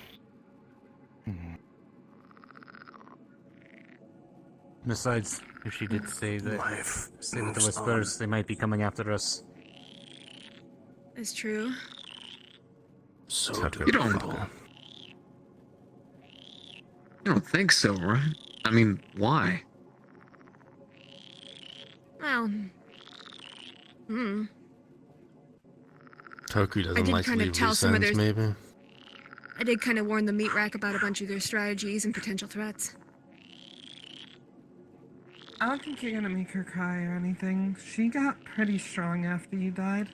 Besides, if she did say that, Life say that the moves Whispers, they might be coming after us. It's true. So Tucker, do You don't- people. You don't think so, right? I mean, why? Well, Toku doesn't did like to kind of leave tell loose some of ends, their- maybe. I did kind of warn the meat rack about a bunch of their strategies and potential threats. I don't think you're gonna make her cry or anything. She got pretty strong after you died.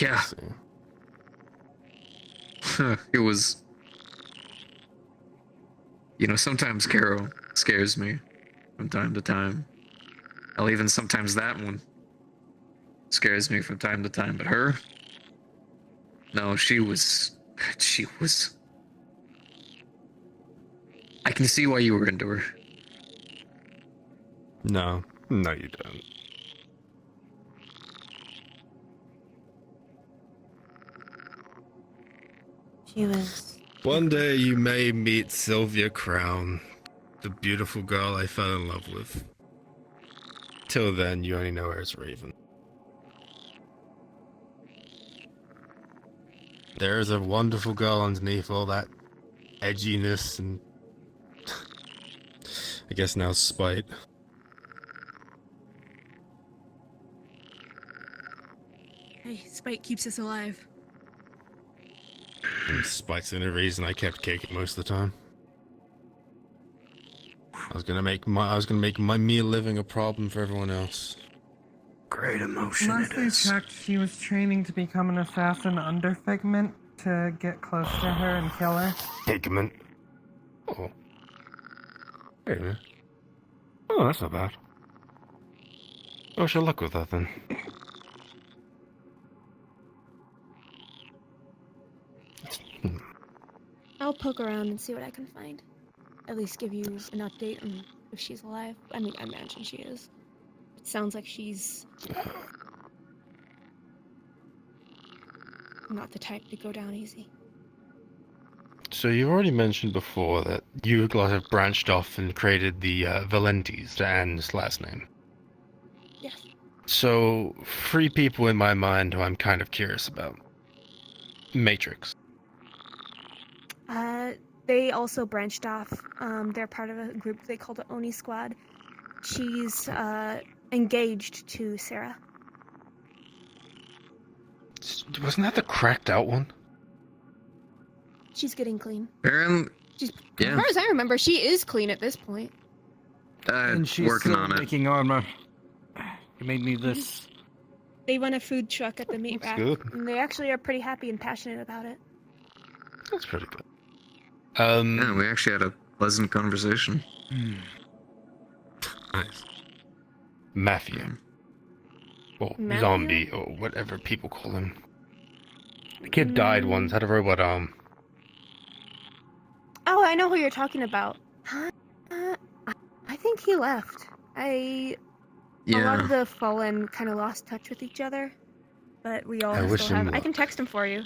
Yeah, Let's see. it was. You know, sometimes Kero scares me from time to time. Hell, even sometimes that one scares me from time to time. But her? No, she was. I can see why you were into her. No, you don't. She was. One day you may meet Sylvia Crown, the beautiful girl I fell in love with. Till then, you only know her as Raven. There is a wonderful girl underneath all that edginess and I guess now spite. Hey, spite keeps us alive. And spite's the only reason I kept kicking most of the time. I was gonna make my mere living a problem for everyone else. Great emotion Last it I is. checked, she was training to become an assassin under Figment to get close to her and kill her. Pigment. Oh. Wait a minute. Oh, that's not bad. Oh, she'll luck with that then. I'll poke around and see what I can find. At least give you an update on if she's alive. I mean, I imagine she is. It sounds like she's not the type to go down easy. So you already mentioned before that you guys have branched off and created the Valentes, Anne's last name. Yes. So, three people in my mind who I'm kind of curious about. Matrix. They also branched off. They're part of a group they call the Oni Squad. She's engaged to Sarah. Wasn't that the cracked out one? She's getting clean. Aaron, As yeah, far as I remember, she is clean at this point. And she's working still on it. making armor. You made me this. They run a food truck at the meat That's rack, good. and they actually are pretty happy and passionate about it. That's pretty good. Yeah, we actually had a pleasant Well, Matthew? zombie, or whatever people call him. The kid died once, had a robot arm. Oh, I know who you're talking about. I think he left. A lot of the Fallen kind of lost touch with each other, but we all I wish still him have. I luck. can text him for you.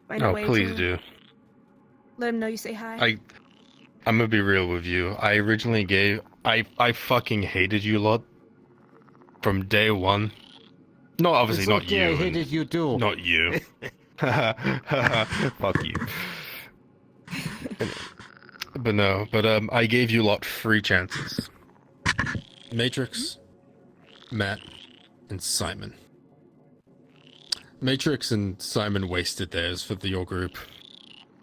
Find a Oh, way please to do. let him know you say hi. I'm gonna be real with you. I originally I fucking hated you lot from day one. No, obviously It's not okay, you. I and hated you too. Not you. Fuck you. But no, I gave you lot 3 chances. Matrix, Matt, and Simon. Matrix and Simon wasted theirs for your group.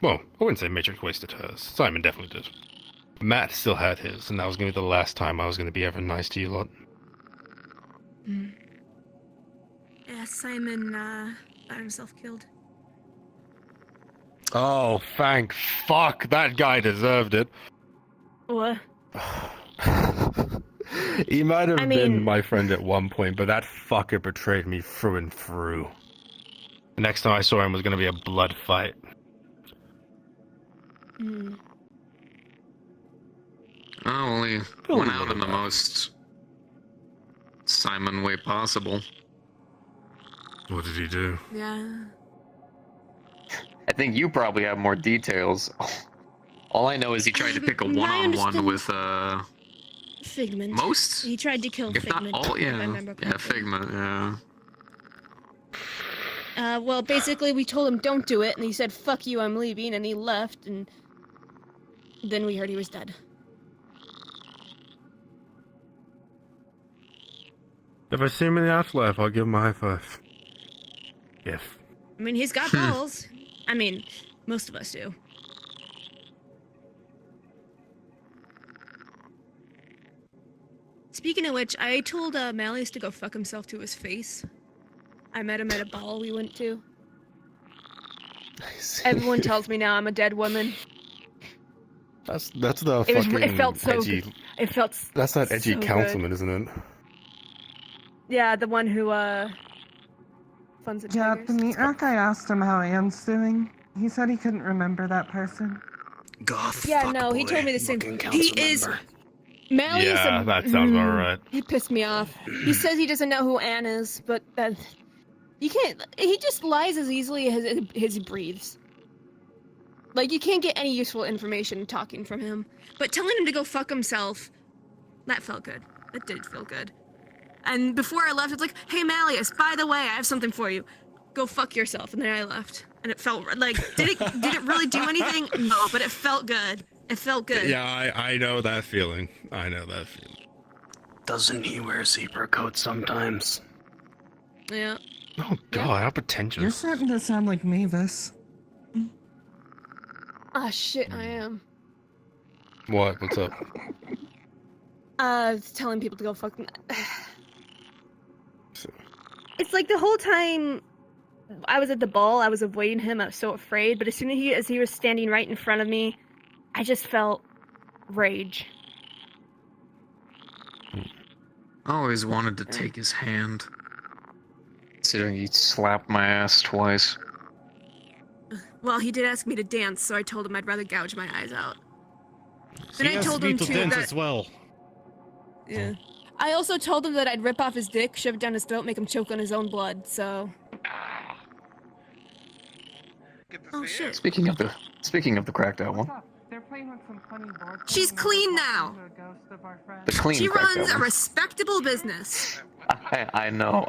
Well, I wouldn't say Matrix wasted hers. Simon definitely did. Matt still had his, and that was going to be the last time I was going to be ever nice to you lot. Yeah, Simon got himself killed. Oh, thank fuck, that guy deserved it. What? He might have I been mean- my friend at one point, but that fucker betrayed me through and through. The next time I saw him was going to be a blood fight. Oh, well, he went out in the most Simon way possible. What did he do? Yeah. I think you probably have more details. All I know is He tried to pick a My one-on-one understand- with Figment. most, He tried to kill if not Figment. all. if I Yeah, remember yeah, correctly. Figment. Yeah. Well, basically, we told him don't do it, and he said, "Fuck you, I'm leaving," and he left, and then we heard he was dead. If I see him in the afterlife, I'll give him a high five. If. I mean, he's got balls. I mean, most of us do. Speaking of which, I told Malleus to go fuck himself to his face. I met him at a ball we went to. Everyone tells me now I'm a dead woman. That's the It was- fucking it felt so edgy. good. It felt That's that edgy so good. councilman, isn't it? Yeah, the one who funds the Yeah, tigers. the meat rack, I asked him how Anne's doing. He said he couldn't remember that person. Goth. Yeah, fuck no, he boy told me the same looking thing. He council is- member. Malleus. Yeah, that sounds about right. He pissed me off. He says he doesn't know who Anne is, but that you can't. He just lies as easily as he breathes. Like you can't get any useful information talking from him. But telling him to go fuck himself, that felt good. It did feel good. And before I left, it's like, "Hey Malleus, by the way, I have something for you. Go fuck yourself." And then I left, and it felt like did it really do anything? No, but it felt good. It felt good. Yeah, I know that feeling. I know that feeling. Doesn't he wear zebra coats sometimes? Yeah. Oh god, how You're pretentious. starting to sound like Mavis. Ah, shit, I am. What? What's up? Telling people to go fuck them. It's like the whole time I was at the ball, I was avoiding him. I was so afraid. But as soon as he was standing right in front of me, I just felt rage. I always wanted to take his hand. Considering he slapped my ass twice. Well, he did ask me to dance, so I told him I'd rather gouge my eyes out. Then He I asked told me him to too dance that. as well. Yeah. I also told him that I'd rip off his dick, shove it down his throat, make him choke on his own blood. So. Oh shit. Speaking of the cracked out one. They're playing with some funny board She's games and clean they're now. talking to a ghost of our friend. The clean She cracked runs out a one. respectable business. I know.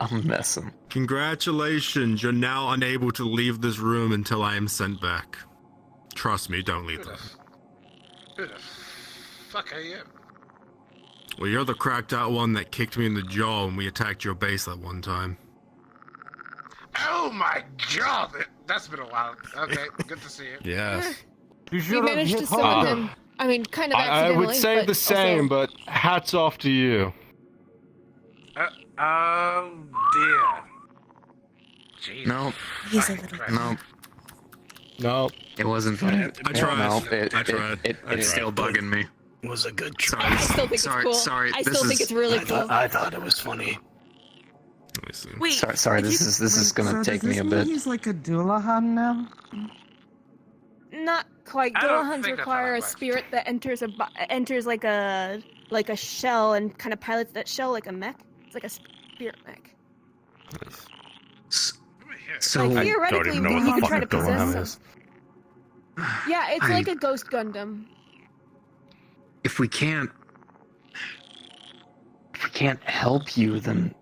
I'm messing. Congratulations, you're now unable to leave this room until I am sent back. Trust me, don't leave them. Who the fuck are you? Well, you're the cracked out one that kicked me in the jaw when we attacked your base that one time. Oh my god! That's been a while. Okay, good to see you. Yes. You We should have managed to hit summon harder. him. I mean, kind of I accidentally. would say but the same, also- but hats off to you. Oh dear. Jesus. No, He's a little. no, No. it wasn't funny. I tried. No, I tried. It's It's still bugging me. was a good I try. still think it's cool. I still think it's really cool. I thought it was funny. Let me see. Wait, Sorry, if this you- is gonna So take does me this a mean bit. he's like a Doulahan now? Not quite. I don't Doulahans think that's how require that a works. spirit that enters like a shell and kind of pilots that shell like a mech. It's like a spirit mech. Let me hear. So Like I don't theoretically, even know what he the could try to fuck a Doulahan possess is. them. Yeah, it's like a ghost Gundam. if we can't help you, then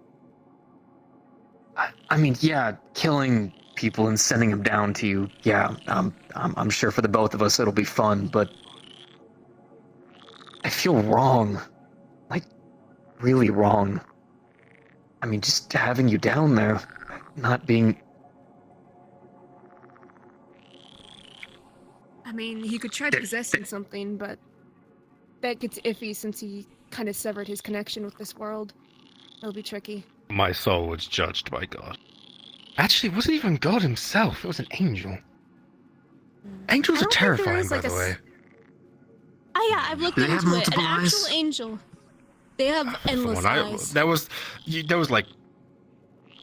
I mean, yeah, killing people and sending them down to you, yeah, I'm sure for the both of us it'll be fun, but I feel wrong, like really wrong. I mean, just having you down there, not being. I mean, he could try possessing something, but that gets iffy since he kind of severed his connection with this world. It'll be tricky. My soul was judged by God. Actually, it wasn't even God himself. It was an angel. Angels I are don't think there terrifying, is, by like, the a way. Oh yeah, I've looked Do they have into it. An multiple actual eyes? angel. They have From endless when eyes. there was like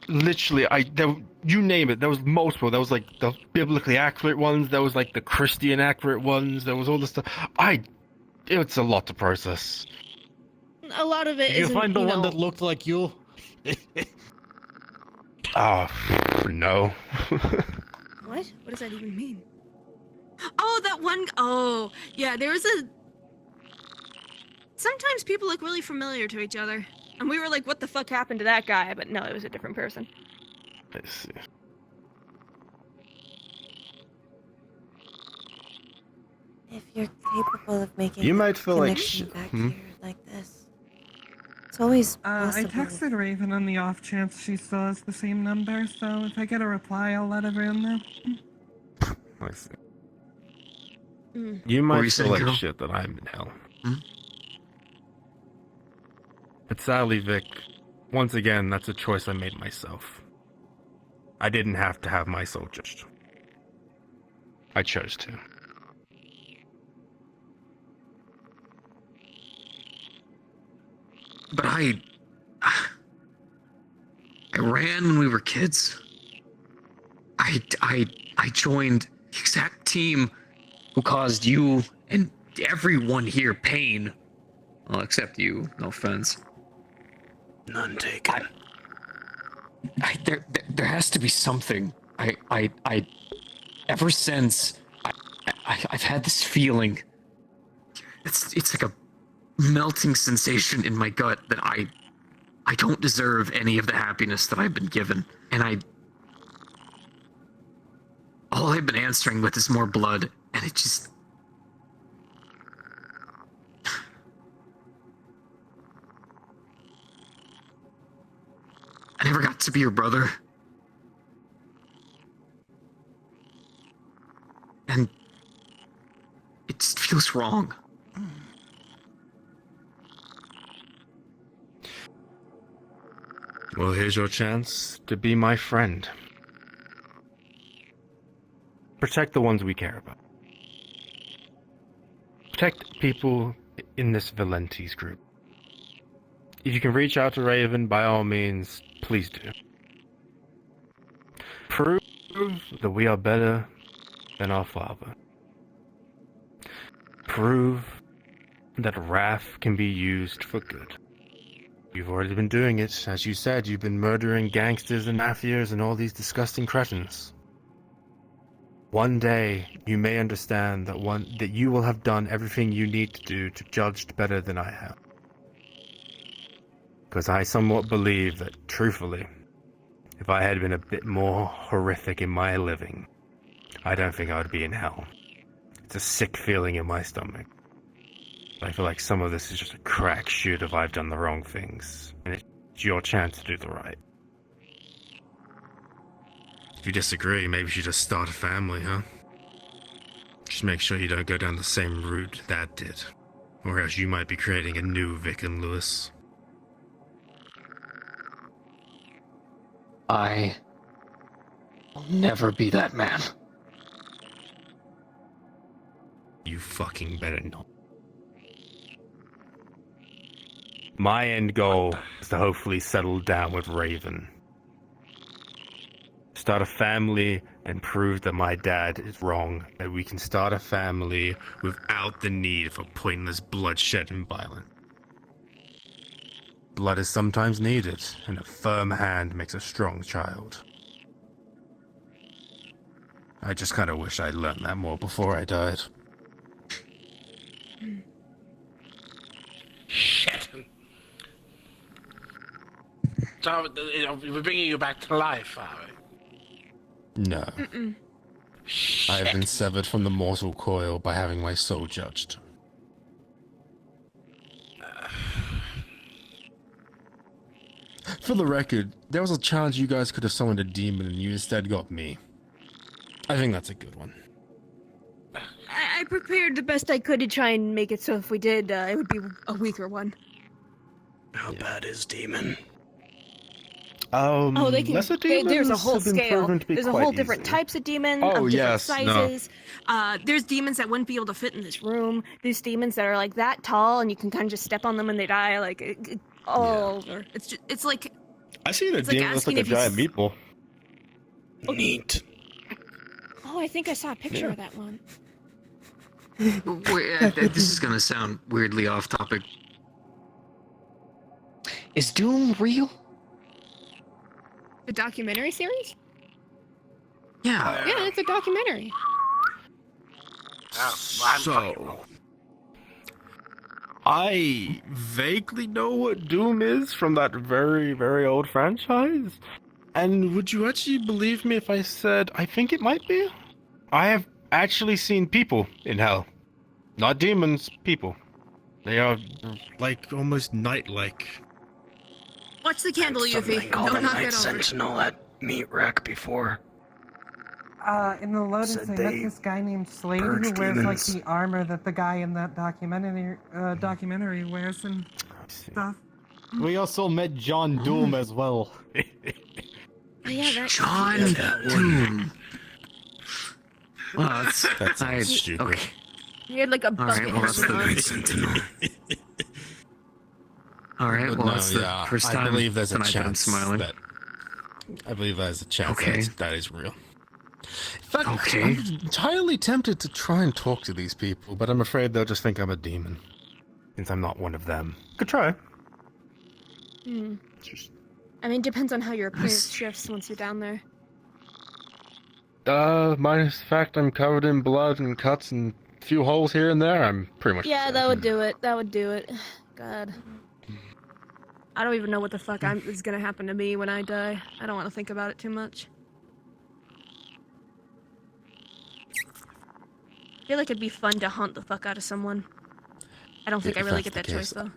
literally you name it. There was multiple. There was like the biblically accurate ones. There was like the Christian accurate ones. There was all this stuff. It's a lot to process. A lot of it Did you isn't, find the one know, that looked like you? Oh, no. What? What does that even mean? Oh, that one oh yeah, there was a. Sometimes people look really familiar to each other, and we were like, "What the fuck happened to that guy?" But no, it was a different person. Let's see. If you're capable of making You a might feel like connection shit. back Hmm? here like this, it's always I possible. texted Raven on the off chance she still has the same number, so if I get a reply, I'll let everyone know. I see. Mm. You were might you feel saying, like Kero? shit that I'm in hell. Hmm? But sadly, Vic, once again, that's a choice I made myself. I didn't have to have my soul judged. I chose to. But I ran when we were kids. I joined the exact team who caused you and everyone here pain. Well, except you, no offense. None taken. There has to be something. Ever since I've had this feeling. It's like a melting sensation in my gut that I don't deserve any of the happiness that I've been given, and all I've been answering with is more blood, and it just. I never got to be your brother. And it just feels wrong. Well, here's your chance to be my friend. Protect the ones we care about. Protect people in this Valentes group. If you can reach out to Raven, by all means, please do. Prove that we are better than our father. Prove that wrath can be used for good. You've already been doing it. As you said, you've been murdering gangsters and mafias and all these disgusting cretins. One day, you may understand that you will have done everything you need to do to judge better than I have. Because I somewhat believe that, truthfully, if I had been a bit more horrific in my living, I don't think I would be in hell. It's a sick feeling in my stomach. I feel like some of this is just a crack shoot if I've done the wrong things, and it's your chance to do the right. If you disagree, maybe you should just start a family, huh? Just make sure you don't go down the same route Dad did. Or else you might be creating a new Vic and Lewis. I will never be that man. You fucking better not. My end goal is to hopefully settle down with Raven. Start a family and prove that my dad is wrong. That we can start a family without the need for pointless bloodshed and violence. Blood is sometimes needed, and a firm hand makes a strong child. I just kind of wish I'd learned that more before I died. Shit. So, we're bringing you back to life, are we? No. I have been severed from the mortal coil by having my soul judged. For the record, there was a chance you guys could have summoned a demon and you instead got me. I think that's a good one. I prepared the best I could to try and make it so if we did, it would be a weaker one. How bad is demon? Oh, they can. lesser There's a demons whole have been scale. proven to be There's a quite whole different easy. types of demons Oh, of different yes, no. sizes. There's demons that wouldn't be able to fit in this room. There's demons that are like that tall, and you can kind of just step on them and they die. Like all over. It's like. I seen a It's like demon that's asking like a if you giant meatball. Neat. Oh, I think I saw a picture of that one. Wait, this is gonna sound weirdly off topic. Is Doom real? The documentary series? Yeah. Yeah, it's a documentary. So, I vaguely know what Doom is from that very, very old franchise. And would you actually believe me if I said I think it might be? I have actually seen people in hell. Not demons, people. They are like almost night-like. Watch the candle, Yuffie. Called a Don't knock night it over. sentinel at meat rack before. In the Lotus, Said they met they this guy named Slade who purge wears like demons. the armor that the guy in that documentary wears and stuff. We also met John Doom as well. Oh, yeah, that. John that one. Doom. Well, That's I- stupid. Okay. He had like a All bucket. right, well, that's the Night sentinel. All right, But well, no, that's the yeah, first I time believe there's a tonight that I'm chance smiling. that I believe there's a chance Okay. that is real. In fact, Okay. I'm entirely tempted to try and talk to these people, but I'm afraid they'll just think I'm a demon, since I'm not one of them. Could try. Hmm. I mean, depends on how your appearance shifts once you're down there. Minus the fact I'm covered in blood and cuts and a few holes here and there, I'm pretty much. Yeah, that would do it. That would do it. God. I don't even know what the fuck is gonna happen to me when I die. I don't want to think about it too much. I feel like it'd be fun to hunt the fuck out of someone. I don't think I If really that's get the that case, choice though.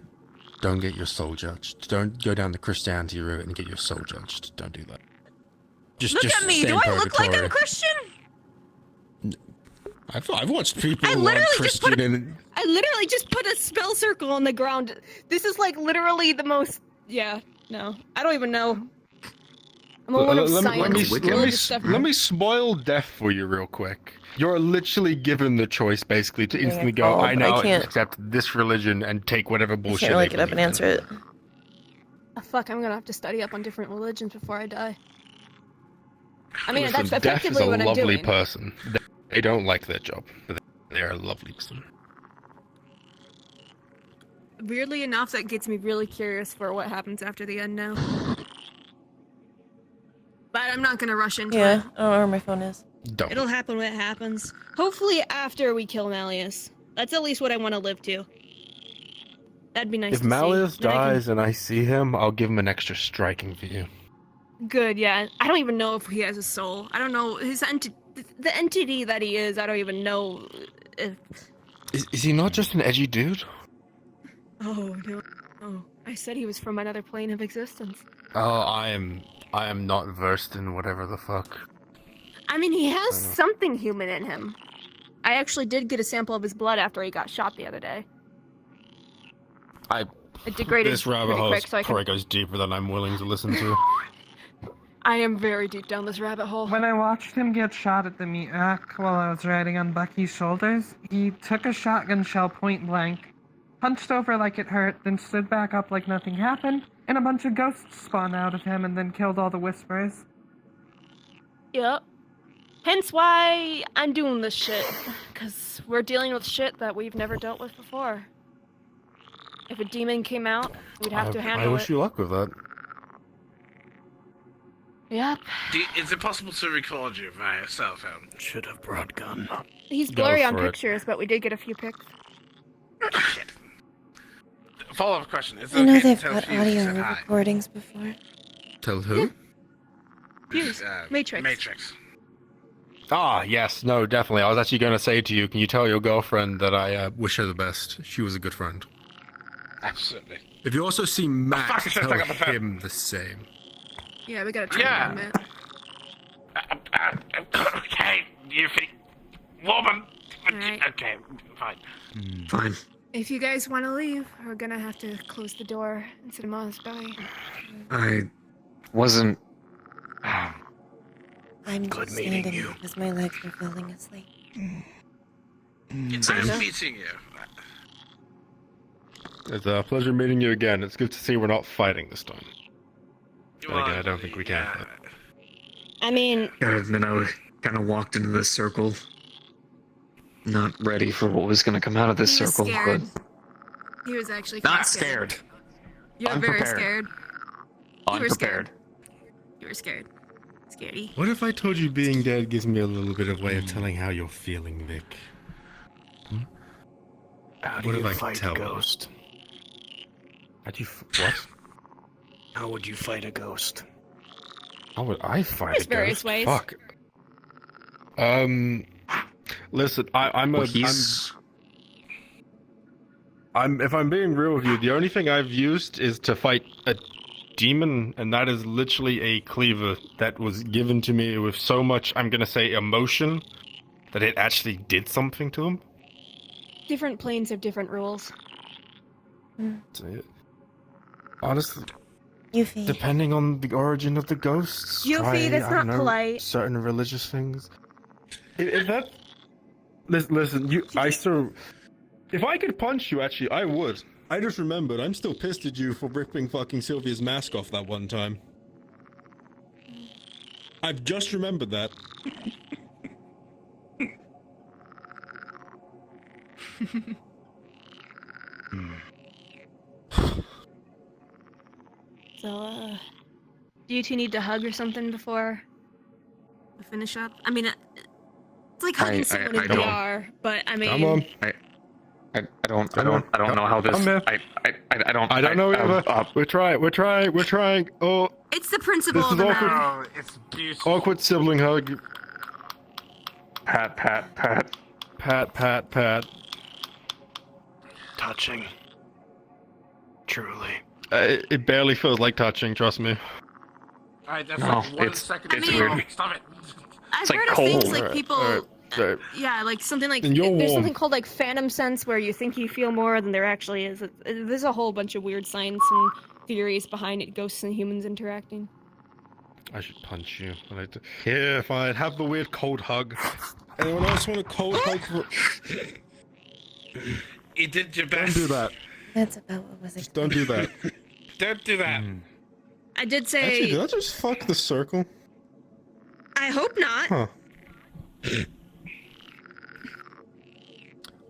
Don't get your soul judged. Don't go down the Christianity route and get your soul judged. Don't do that. Look at me! stay Do in I look like I'm purgatory. Christian? I've watched people I who aren't literally just Christian put and I literally just put a spell circle on the ground. This is like literally the most. Yeah, no. I don't even know. I'm a one of science. religious stuff. let me spoil death for you real quick. You're literally given the choice basically to Dang it, instantly go, Paul, I but I now can't- accept this religion and take whatever I bullshit can't really they get up and believe in. answer it. Oh, fuck, I'm gonna have to study up on different religions before I die. I mean, Listen, that's death is effectively a what I'm lovely doing. person. They don't like their job. But they're a lovely person. Weirdly enough, that gets me really curious for what happens after the end now. But I'm not gonna rush into Yeah, it. I don't know where my phone is. don't. It'll happen when it happens. Hopefully after we kill Malleus. That's at least what I want to live to. That'd be nice If to Malleus see. Then I can- dies and I see him, I'll give him an extra striking view. Good, yeah. I don't even know if he has a soul. I don't know the entity that he is. I don't even know if. Is he not just an edgy dude? Oh no! Oh, I said he was from another plane of existence. Oh, I am not versed in whatever the fuck. I mean, he has I know. something human in him. I actually did get a sample of his blood after he got shot the other day. It degraded This rabbit pretty hole quick, so I probably can. goes deeper than I'm willing to listen to. I am very deep down this rabbit hole. When I watched him get shot at the meat rack while I was riding on Bucky's shoulders, he took a shotgun shell point blank, hunched over like it hurt, then stood back up like nothing happened, and a bunch of ghosts spawned out of him and then killed all the whisperers. Yep. Hence why I'm doing this shit. Because we're dealing with shit that we've never dealt with before. If a demon came out, we'd have to handle it. I wish you luck with that. Yep. Is it possible to record you via cell phone? Should have brought gun. He's Go blurry on for it. pictures, but we did get a few pics. Shit. Follow-up question. Is it I know okay to they've tell got Fuse audio to say hi? recordings before. Tell who? Fuse. Matrix. Matrix. Ah, yes, no, definitely. I was actually going to say to you, can you tell your girlfriend that I Wish her the best. She was a good friend. Absolutely. If you also see fuck, Max, I should've tell taken the pen. him the same. Yeah, we gotta try Yeah. on that. Okay, you think... Woman! Alright. Okay, fine. Fine. If you guys want to leave, we're gonna have to close the door and sit him on his belly. I wasn't. I'm Good just meeting standing you. because my legs were falling asleep. It's Same. nice meeting you. It's a pleasure meeting you again. It's good to see we're not fighting this time. Then again, I don't think we can. Yeah. I mean, Gotta admit, I kind of walked into this circle, not ready for what was gonna come out of this He was circle. scared. But he was actually Not scared. You're very Unprepared. scared. You were Unprepared. You were scared. Scary. What if I told you being dead gives me a little bit of way of telling how you're feeling, Vic? How do What you if I fight tell a them? ghost? How'd you what? How would you fight a ghost? How would I fight There's a various ghost? ways. Fuck. Listen, I'm well, he's. if I'm being real with you, the only thing I've used is to fight a demon, and that is literally a cleaver that was given to me with so much, I'm gonna say, emotion, that it actually did something to him. Different planes have different rules. Honestly, Yuffie. depending on the origin of the ghosts, Yuffie, try, that's I not don't know, polite. certain religious things. If that, listen, if I could punch you, actually, I would. I just remembered, I'm still pissed at you for ripping fucking Sylvia's mask off that one time. I've just remembered that. So, do you two need to hug or something before we finish up? I mean, it's like hugging someone in don't- VR, but I mean, Come on. I don't know how this. I'm in. I don't know either. We're trying. Oh, it's the principle This of is the awkward. matter. Oh, it's beautiful. awkward sibling hug. Pat, pat, pat. Pat, pat, pat. Touching. Truly. It barely feels like touching, trust me. Alright, that's No, like 1 it's- second. it's too weird. long. Stop it. I've like heard of cold. things like people. Alright. Yeah, like something like And you're there's warm. something called like phantom sense where you think you feel more than there actually is. There's a whole bunch of weird science and theories behind it, ghosts and humans interacting. I should punch you. Here, fine. Have the weird cold hug. Anyone else want a cold hug? You did your Don't best. do that. That's about what was Just don't do that. Don't do that. I did say. Actually, did I just fuck the circle? I hope not. Huh.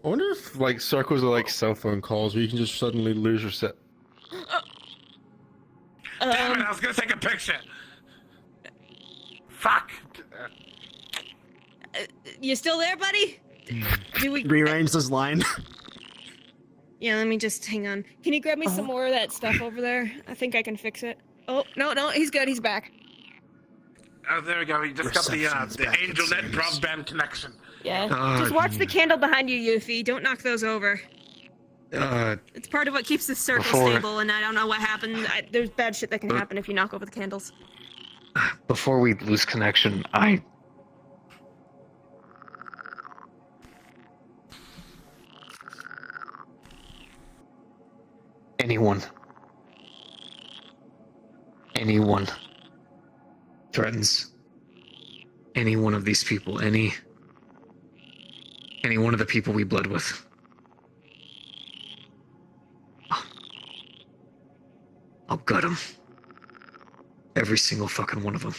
I wonder if, like, circles are like cell phone calls where you can just suddenly lose your set. Damn it, I was gonna take a picture. Fuck. You still there, buddy? Do we? Rearrange this line. Yeah, let me just hang on. Can you grab me some more of that stuff over there? I think I can fix it. Oh no, he's good. He's back. Oh, there we go. We just got Reception's the back in AngelNet service. broadband connection. Yeah. God. Just watch the candle behind you, Yuffie. Don't knock those over. Uh, It's part of what keeps the circle Before- stable, and I don't know what happened. There's bad shit that can happen if you knock over the candles. before we lose connection, anyone threatens any one of these people, any one of the people we bled with, I'll gut them. Every single fucking one of them.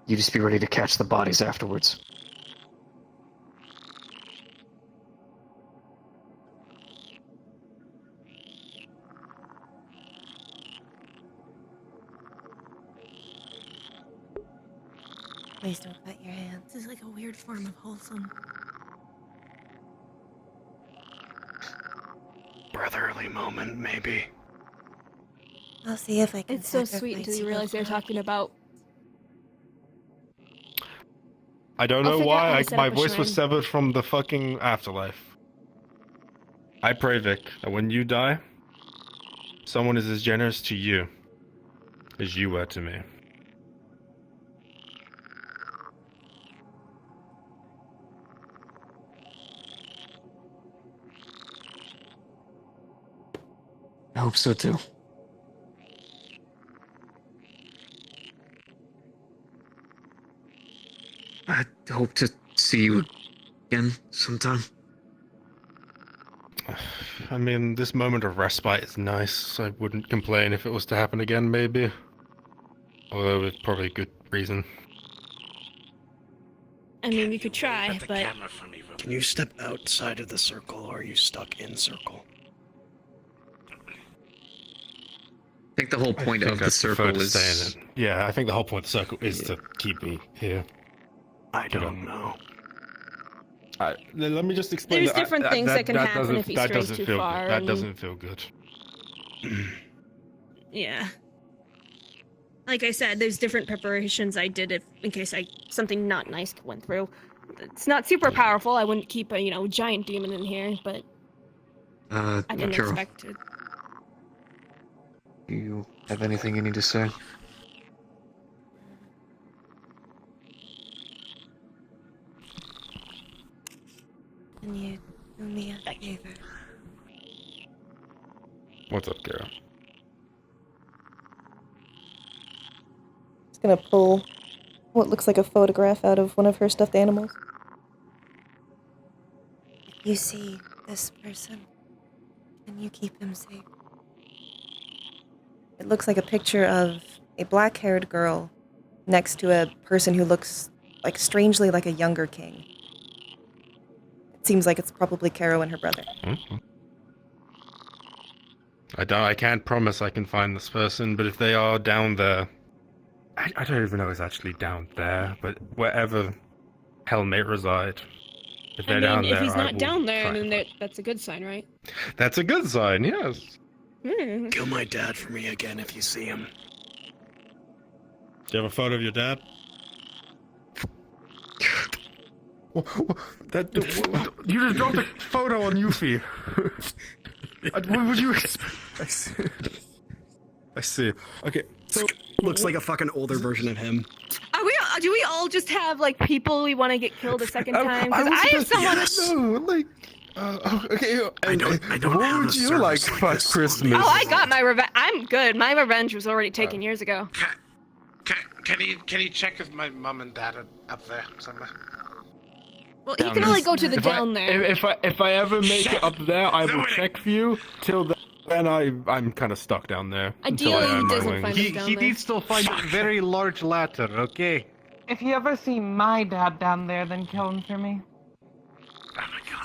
You just be ready to catch the bodies afterwards. Please don't cut your hands. This is like a weird form of wholesome. Brotherly moment, maybe. I'll see if I can. It's so sweet until you realize they're talking about. I don't I'll know figure out how why to set my up a voice was shrine. severed from the fucking afterlife. I pray, Vic, that when you die, someone is as generous to you as you were to me. I hope so too. I hope to see you again sometime. I mean, this moment of respite is nice. I wouldn't complain if it was to happen again, maybe. Although it's probably a good reason. I mean, we could try, At the but camera for me, real Can you step outside of the circle, or are you stuck in circle? I think the whole point of the circle is. Stay in it. Yeah, I think the whole point of the circle is to keep me here. I don't know. Let me just explain. There's different things that can happen if he that strays doesn't too feel far, good. That and- doesn't feel good. yeah. Like I said, there's different preparations I did if, in case something not nice went through. It's not super powerful. I wouldn't keep a giant demon in here, but I didn't Kero, expect it. You have anything you need to say? Can you do me a favor? What's up, Kero? Just gonna pull what looks like a photograph out of one of her stuffed animals. If you see this person, can you keep him safe? It looks like a picture of a black-haired girl next to a person who looks like strangely like a younger king. It seems like it's probably Kero and her brother. Mm-hmm. I can't promise I can find this person, but if they are down there, I don't even know it's actually down there, but wherever hell may reside, if they're down if there, he's I not will down there, try then and find- that's a good sign, right? That's a good sign, yes. Hmm. Kill my dad for me again if you see him. Do you have a photo of your dad? You just dropped a photo on Yuffie. What would you expect? I see. I see. Okay, so Looks like a fucking older version of him. Do we all just have like people we want to get killed a second time? Because I have someone. No, like, okay. I don't What have would a you like service like for this on Christmas? me. Oh, I got my revenge. I'm good. My revenge was already taken years ago. Can you check if my mom and dad are up there somewhere? Well, you can only go to the down there. If I ever make it up there, I will Doing it. check for you. Till then, I'm kind of stuck down there. until I Ideally, he earn my doesn't wings. find He, us down he there. needs to find a very large ladder, okay? If you ever see my dad down there, then kill him for me.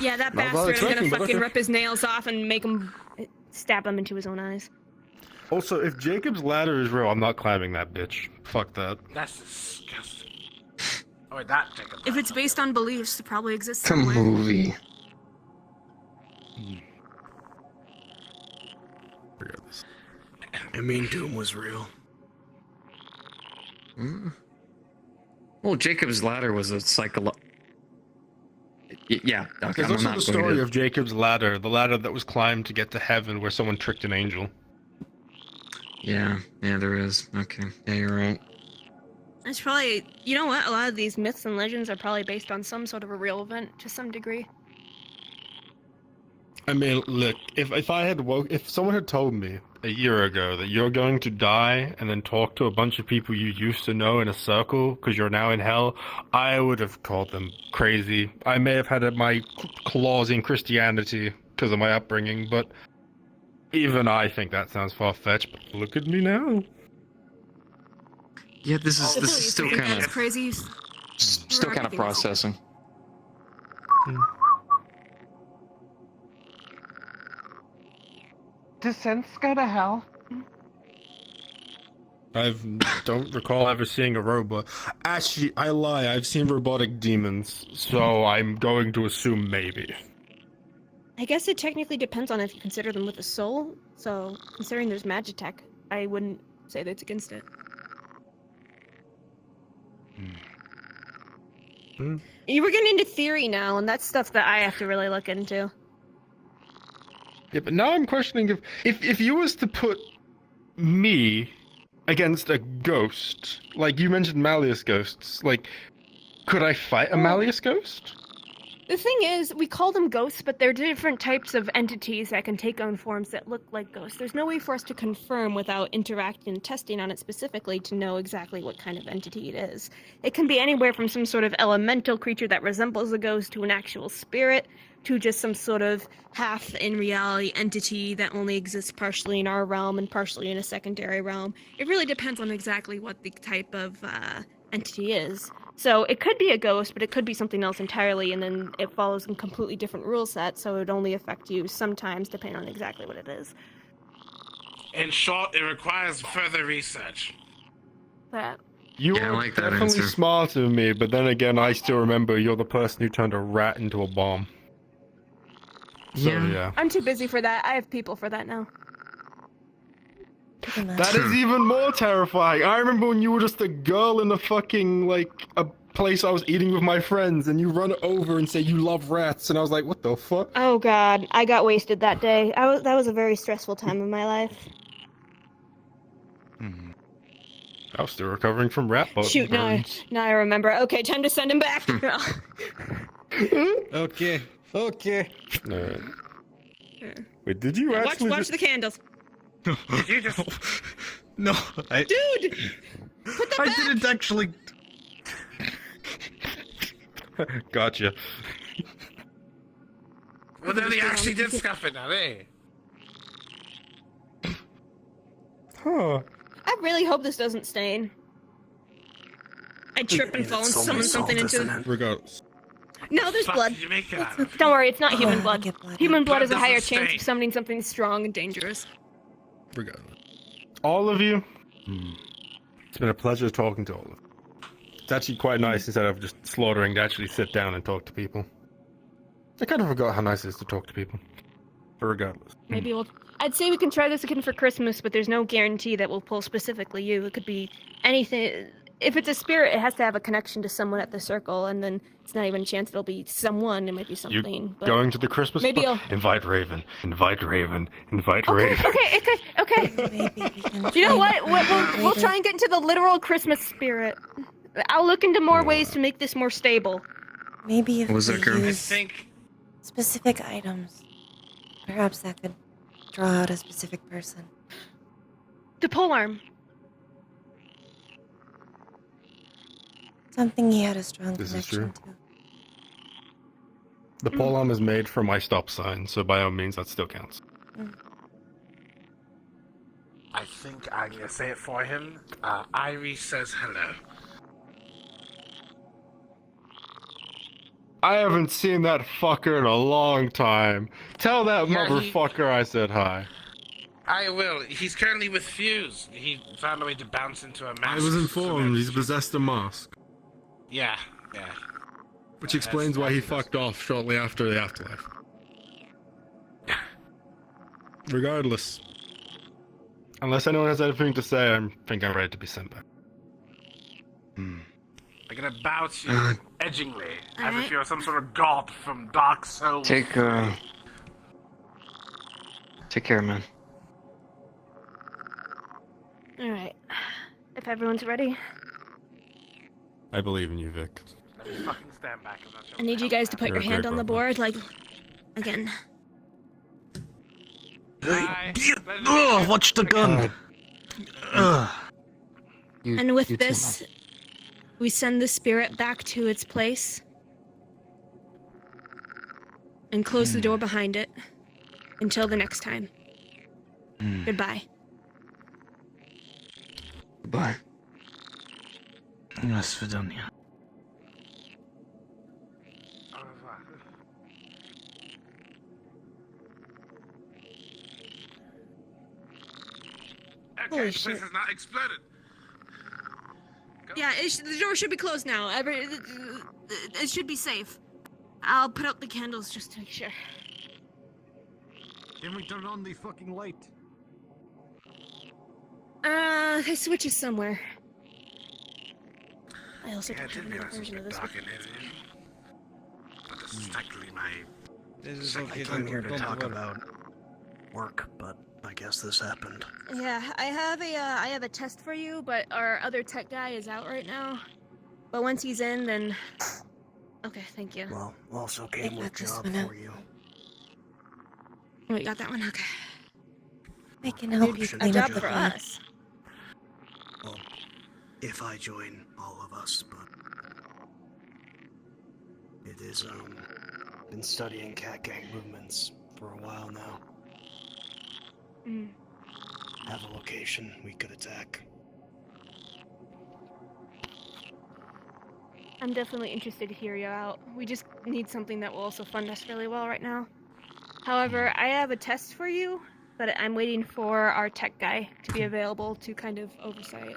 Yeah, that Not what I was bastard is gonna expecting, but fucking okay. rip his nails off and make him stab him into his own eyes. Also, if Jacob's ladder is real, I'm not climbing that bitch. Fuck that. That's disgusting. Oh, wait, that Jacob. If it's based on beliefs, it probably exists The somewhere. movie. Forget this. I mean, Doom was real. Hmm? Well, Jacob's ladder was a Yeah, okay, There's I'm also not the going story to... of Jacob's ladder, the ladder that was climbed to get to heaven, where someone tricked an angel. Yeah, there is. Okay, yeah, you're right. It's probably, you know what? A lot of these myths and legends are probably based on some sort of a real event to some degree. I mean, look, if someone had told me a year ago that you're going to die and then talk to a bunch of people you used to know in a circle because you're now in hell, I would have called them crazy. I may have had my claws in Christianity because of my upbringing, but Even I think that sounds far-fetched, but look at me now. Yeah, this is still kind That's of crazy. Still kind of processing. Does sense go to hell? I don't recall ever seeing a robot. Actually, I lie. I've seen robotic demons, so I'm going to assume maybe. I guess it technically depends on if you consider them with a soul. So, considering there's Magitech, I wouldn't say that's against it. You were getting into theory now, and that's stuff that I have to really look into. Yeah, but now I'm questioning if you was to put me against a ghost, like you mentioned Malleus ghosts, like, could I fight a Malleus ghost? The thing is, we call them ghosts, but they're different types of entities that can take on forms that look like ghosts. There's no way for us to confirm without interacting and testing on it specifically to know exactly what kind of entity it is. It can be anywhere from some sort of elemental creature that resembles a ghost to an actual spirit, to just some sort of half-in-reality entity that only exists partially in our realm and partially in a secondary realm. It really depends on exactly what the type of entity is. So it could be a ghost, but it could be something else entirely, and then it follows a completely different rule set, so it would only affect you sometimes, depending on exactly what it is. In short, it requires further research. But You Yeah, I are like that definitely answer. smarter than me, but then again, I still remember you're the person who turned a rat into a bomb. So, yeah. I'm too busy for that. I have people for that now. That is even more terrifying. I remember when you were just a girl in a fucking, like, a place I was eating with my friends, and you run over and say you love rats, and I was like, what the fuck? Oh god, I got wasted that day. That was a very stressful time in my life. I was still recovering from rat burns. Shoot, now I remember. Okay, time to send him back. Okay. Wait, did you actually Watch the candles. Did you just... No, Dude! Put them I back! didn't actually. Gotcha. Well, then he actually did scuff it now, eh? Huh. I really hope this doesn't stain. I trip and fall and summon something into it. Regardless. No, there's Fuck blood. did you make it out of? Don't worry, it's not human blood. get blood. Human blood has a Blood higher doesn't chance stain. of summoning something strong and dangerous. Regardless. All of you, it's been a pleasure talking to all of you. It's actually quite nice instead of just slaughtering to actually sit down and talk to people. I kind of forgot how nice it is to talk to people. But regardless. Maybe I'd say we can try this again for Christmas, but there's no guarantee that we'll pull specifically you. It could be anything. If it's a spirit, it has to have a connection to someone at the circle, and then it's not even a chance it'll be someone. It might be something. You but going to the Christmas maybe party? Invite Raven. Invite Raven. Invite Raven. Okay. Maybe we can You know try what? We'll try and get into the literal Christmas spirit. I'll look into more ways to make this more stable. Maybe if What was we that, Kero? I use think... specific items, perhaps that could draw out a specific person. The polearm. Something he had a strong This is connection true. The polearm is made from my stop sign, so by all means that still counts. I think I'm gonna say it for him. Irie says hello. I haven't seen that fucker in a long time. Tell that Yeah, motherfucker I said hi. I will. He's currently with Fuse. He found a way to bounce into a mask. I was informed he's possessed a mask, Yeah. which explains why he fucked off shortly after the afterlife. Regardless. Unless anyone has anything to say, I think I'm ready to be sent back. I'm gonna bow to you edgingly, as if you're some sort of god from Dark Souls. Take care, man. Alright. If everyone's ready, I believe in you, Vic. Let me fucking stand back. I'm not sure I need you guys to put You're your a hand great on the robot. board, like, again. Watch the gun. And with this, we send the spirit back to its place and close the door behind it until the next time. Goodbye. Goodbye. До свидания. Au revoir. Okay, Holy the place shit. has not exploded. Yeah, the door should be closed now. It should be safe. I'll put out the candles just to make sure. Can we turn on the fucking light? The switch is somewhere. I also Yeah, don't it have did another realize it was a version bit of this. dark in here. But this is technically my... This is Second okay. I time came here to don't talk worry. about work, but I guess this happened. Yeah, I have a test for you, but our other tech guy is out right now. But once he's in, then... Okay, thank you. Well, also I came got with this job one out. for you. Oh, you got that one? Okay. I can help you Should A clean I up job the for front. us. Well, if I join all of us, but it is been studying cat gang movements for a while now. Mm. Have a location we could attack. I'm definitely interested to hear you out. We just need something that will also fund us really well right now. However, I have a test for you, but I'm waiting for our tech guy to be available to kind of oversight.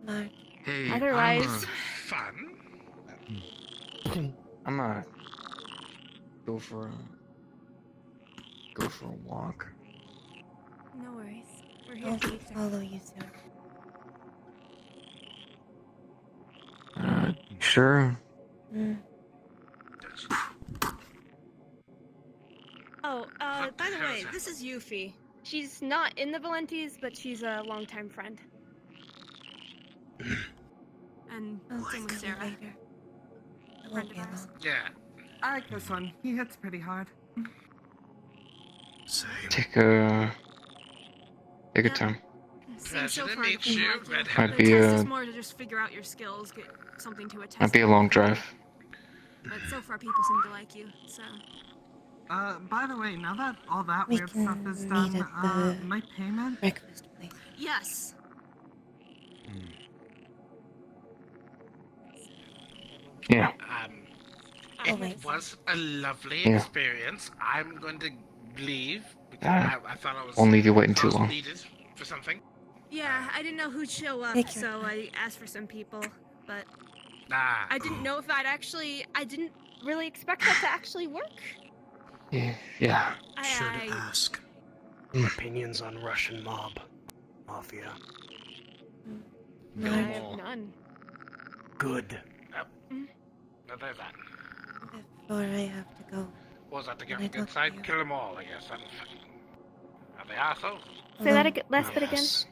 No. Hey, Otherwise, Fun? I'm gonna go for a walk. no worries. We're here I'll for you, sir. follow you soon. Sure. Mm. Oh, What by the the hell way, is that? this is Yuffie. She's not in the Valentes, but she's a longtime friend. And I'll same with see you Sarah. later. I Friend won't be of ours. alone. Yeah. I like this one. He hits pretty hard. Same. Take a Yeah. time. Seems so Pleasure to far meet from you, like Red The Might be test is a more to just figure out your skills, get something to attest. might be a to. long drive. But so far, people seem to like you. So By the way, now that all that We weird stuff can is meet done, at the- my payment? Breakfast place. yes. Yeah. Oh, It wait. was a lovely Yeah. experience. I'm going to leave because I thought I was Won't leave you waiting too I was long. needed for something. Yeah, I didn't know who'd show up, Take your so time. I asked for some people. But Ah, I didn't know if I didn't really expect that to actually work. Yeah. Should ask. Opinions on Russian mob. Mafia. I No. have none. Good. no, there's that. Before I have to go. What was that the Can I government talk to side? you? Kill them all, I guess. Are they assholes? Say that Alone. again, last bit again. Yes.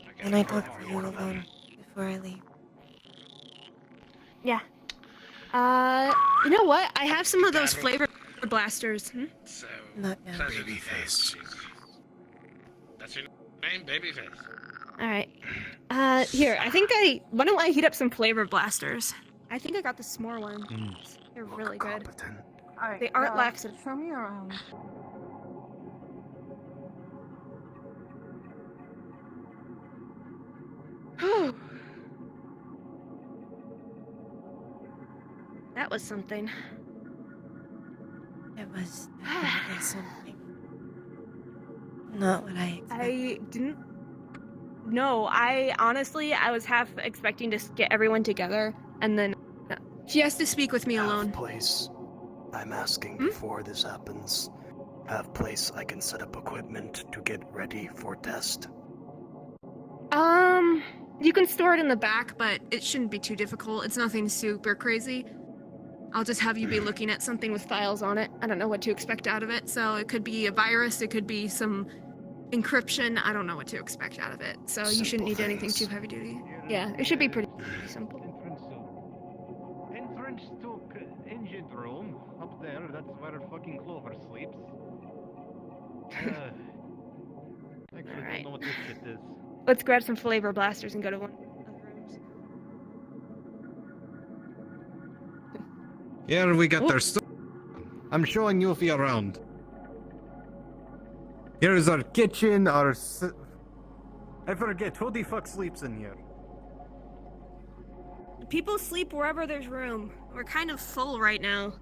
I Can I kill talk them to all, you one of them. alone before I leave? Yeah. You know what? I have some of those flavor blasters. Hmm? So, Not now. pleasure to Babyface. meet you. That's your name, Babyface. All right. Here. Why don't I heat up some flavor blasters? I think I got the s'more one. They're really good. Competent. Alright, They aren't laxative. show me around. That was something. It was definitely something. Not what I expected. I didn't. No, I was half expecting to get everyone together, and then she has to speak with me alone. Have place. I'm asking before this happens. Have place I can set up equipment to get ready for test. You can store it in the back, but it shouldn't be too difficult. It's nothing super crazy. I'll just have you be looking at something with files on it. I don't know what to expect out of it, so it could be a virus, it could be some encryption. I don't know what to expect out of it, so you shouldn't need anything too heavy duty. Yeah, it should be pretty simple. Entrance to engine room. Up there, that's where fucking Clover sleeps. Actually, Alright. don't know what this shit is. Let's grab some flavor blasters and go to one of the rooms. Here we got Whoop. their stuff. I'm showing Yuffie around. Here is our kitchen, our... I forget, who the fuck sleeps in here? People sleep wherever there's room. We're kind of full right now.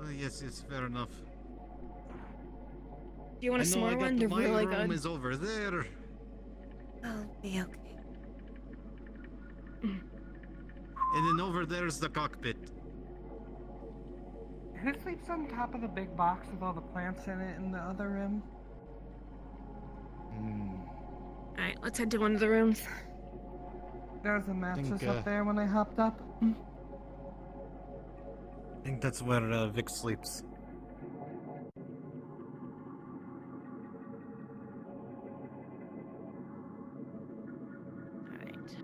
Oh, yes, fair enough. Do you want a s'more one? They're really room good. is over there. I'll be okay. And then over there's the cockpit. Who sleeps on top of the big box with all the plants in it in the other room? Alright, let's head to one of the rooms. There was a mattress Think, up there when I hopped up. I think that's where Vic sleeps. Alright.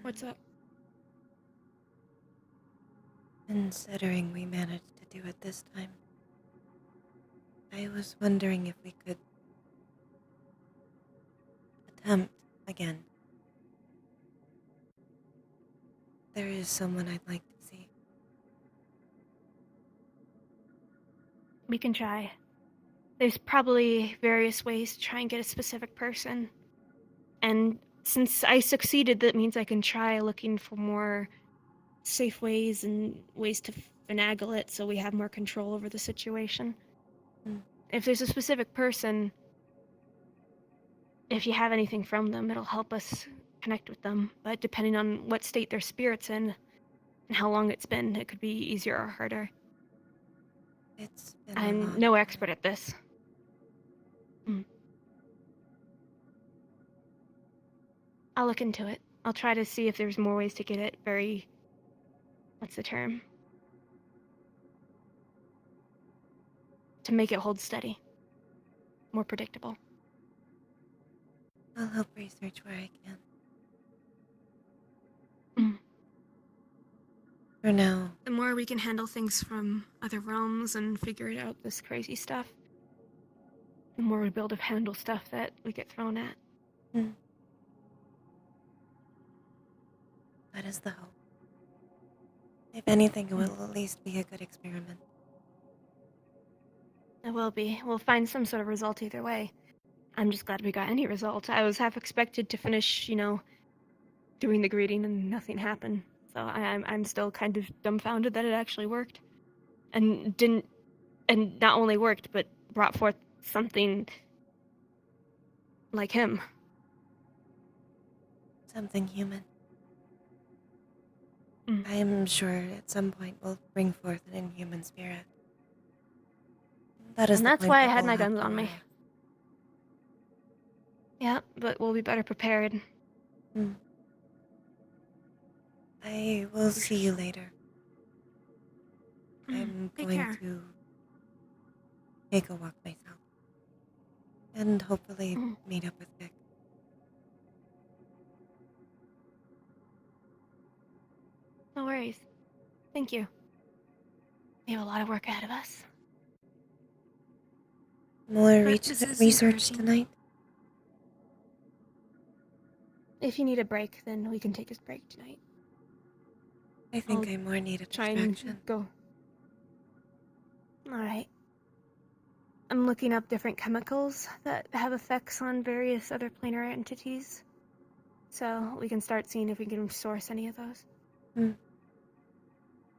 What's up? Considering we managed to do it this time, I was wondering if we could attempt again. There is someone I'd like to see. We can try. There's probably various ways to try and get a specific person. And since I succeeded, that means I can try looking for more safe ways and ways to finagle it so we have more control over the situation. If there's a specific person, if you have anything from them, it'll help us connect with them. But depending on what state their spirit's in and how long it's been, it could be easier or harder. It's been a I'm lot. no expert at this. I'll look into it. I'll try to see if there's more ways to get it very... What's the term? To make it hold steady. More predictable. I'll help research where I can. For now, The more we can handle things from other realms and figure it out, this crazy stuff, the more we'll be able to handle stuff that we get thrown at. that is the hope. If anything, it will at least be a good experiment. It will be. We'll find some sort of result either way. I'm just glad we got any result. I was half expected to finish, doing the greeting and nothing happened. So I'm still kind of dumbfounded that it actually worked. And not only worked, but brought forth something like him. Something human. I am sure at some point we'll bring forth an inhuman spirit. That is And the that's point why I that had we'll my have guns to on me. arrive. Yeah, but we'll be better prepared. I will see you later. I'm Take going care. to take a walk myself. And hopefully meet up with Vic. No worries. Thank you. We have a lot of work ahead of us. More But this is research encouraging. tonight? If you need a break, then we can take a break tonight. I think I'll I more need a Try distraction. and go. Alright. I'm looking up different chemicals that have effects on various other planar entities. So we can start seeing if we can source any of those.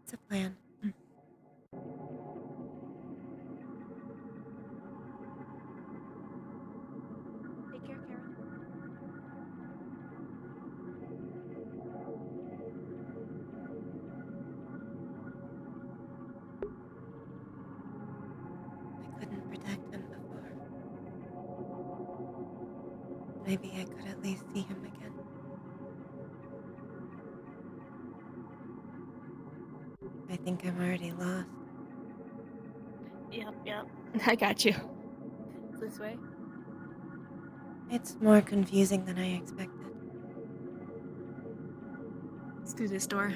It's a plan. Take care, Kero. I couldn't protect him before. Maybe I could at least see him again. I think I'm already lost. Yep. I got you. This way? It's more confusing than I expected. Let's do this door.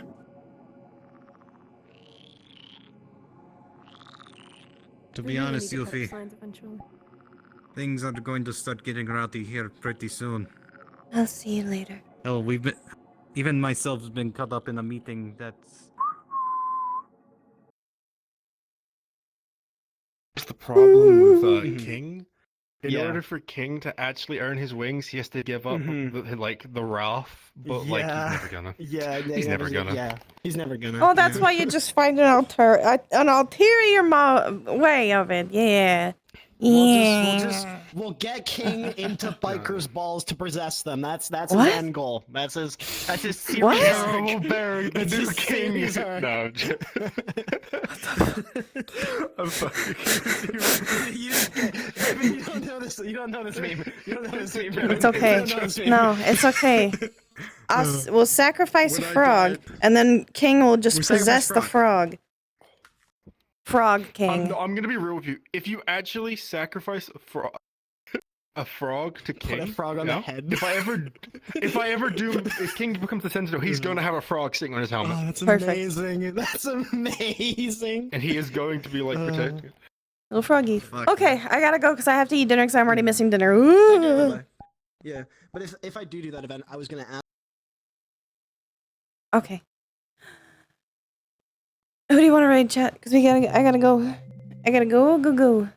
To We be really honest, need to put up Yuffie, signs eventually. things are going to start getting rowdy here pretty soon. I'll see you later. Hell, even myself has been caught up in a meeting that's problem with Mhm. King. In Yeah. order for King to actually earn his wings, he has to give up the wrath. But like, he's never gonna. Yeah, He's never gonna. Yeah, he's never gonna. Oh, that's why you just find an ulterior way of it. Yeah. We'll get King into bikers' balls to possess them. That's his What? end goal. That's his serious What? Oh, Barry, the That's new his King. serious No, arc. I'm just- I'm fucking. You don't know this. You don't know this meme. You don't know this meme. Bro. It's okay. You don't know this meme. No, it's okay. We'll sacrifice a When I frog, die- and then King will just We sacrifice possess the frog. Frog King. I'm gonna be real with you. If you actually sacrifice a frog to King, Put a frog on the head. If King becomes the Sentinel, he's going to have a frog sitting on his helmet, Oh, that's Perfect. amazing. That's amazing. and he is going to be like protected. Little froggy. Fuck Okay, I gotta go because I have to eat dinner because I'm already missing dinner. Okay, Ooh. bye-bye. Yeah, but if I do that event, I was gonna ask. Okay. Who do you want to raid, chat? Because I gotta go. I gotta go.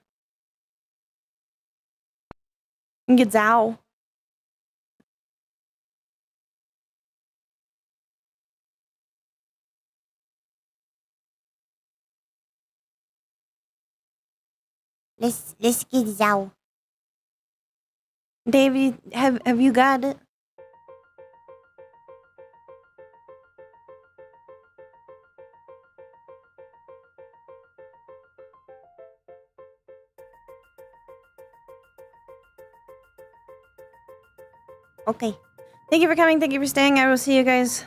And get Zao. Let's get Zao. Davey, have you got it? Okay. Thank you for coming. Thank you for staying. I will see you guys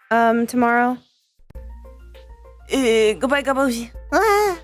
tomorrow. Goodbye, Gaboshi. Ah!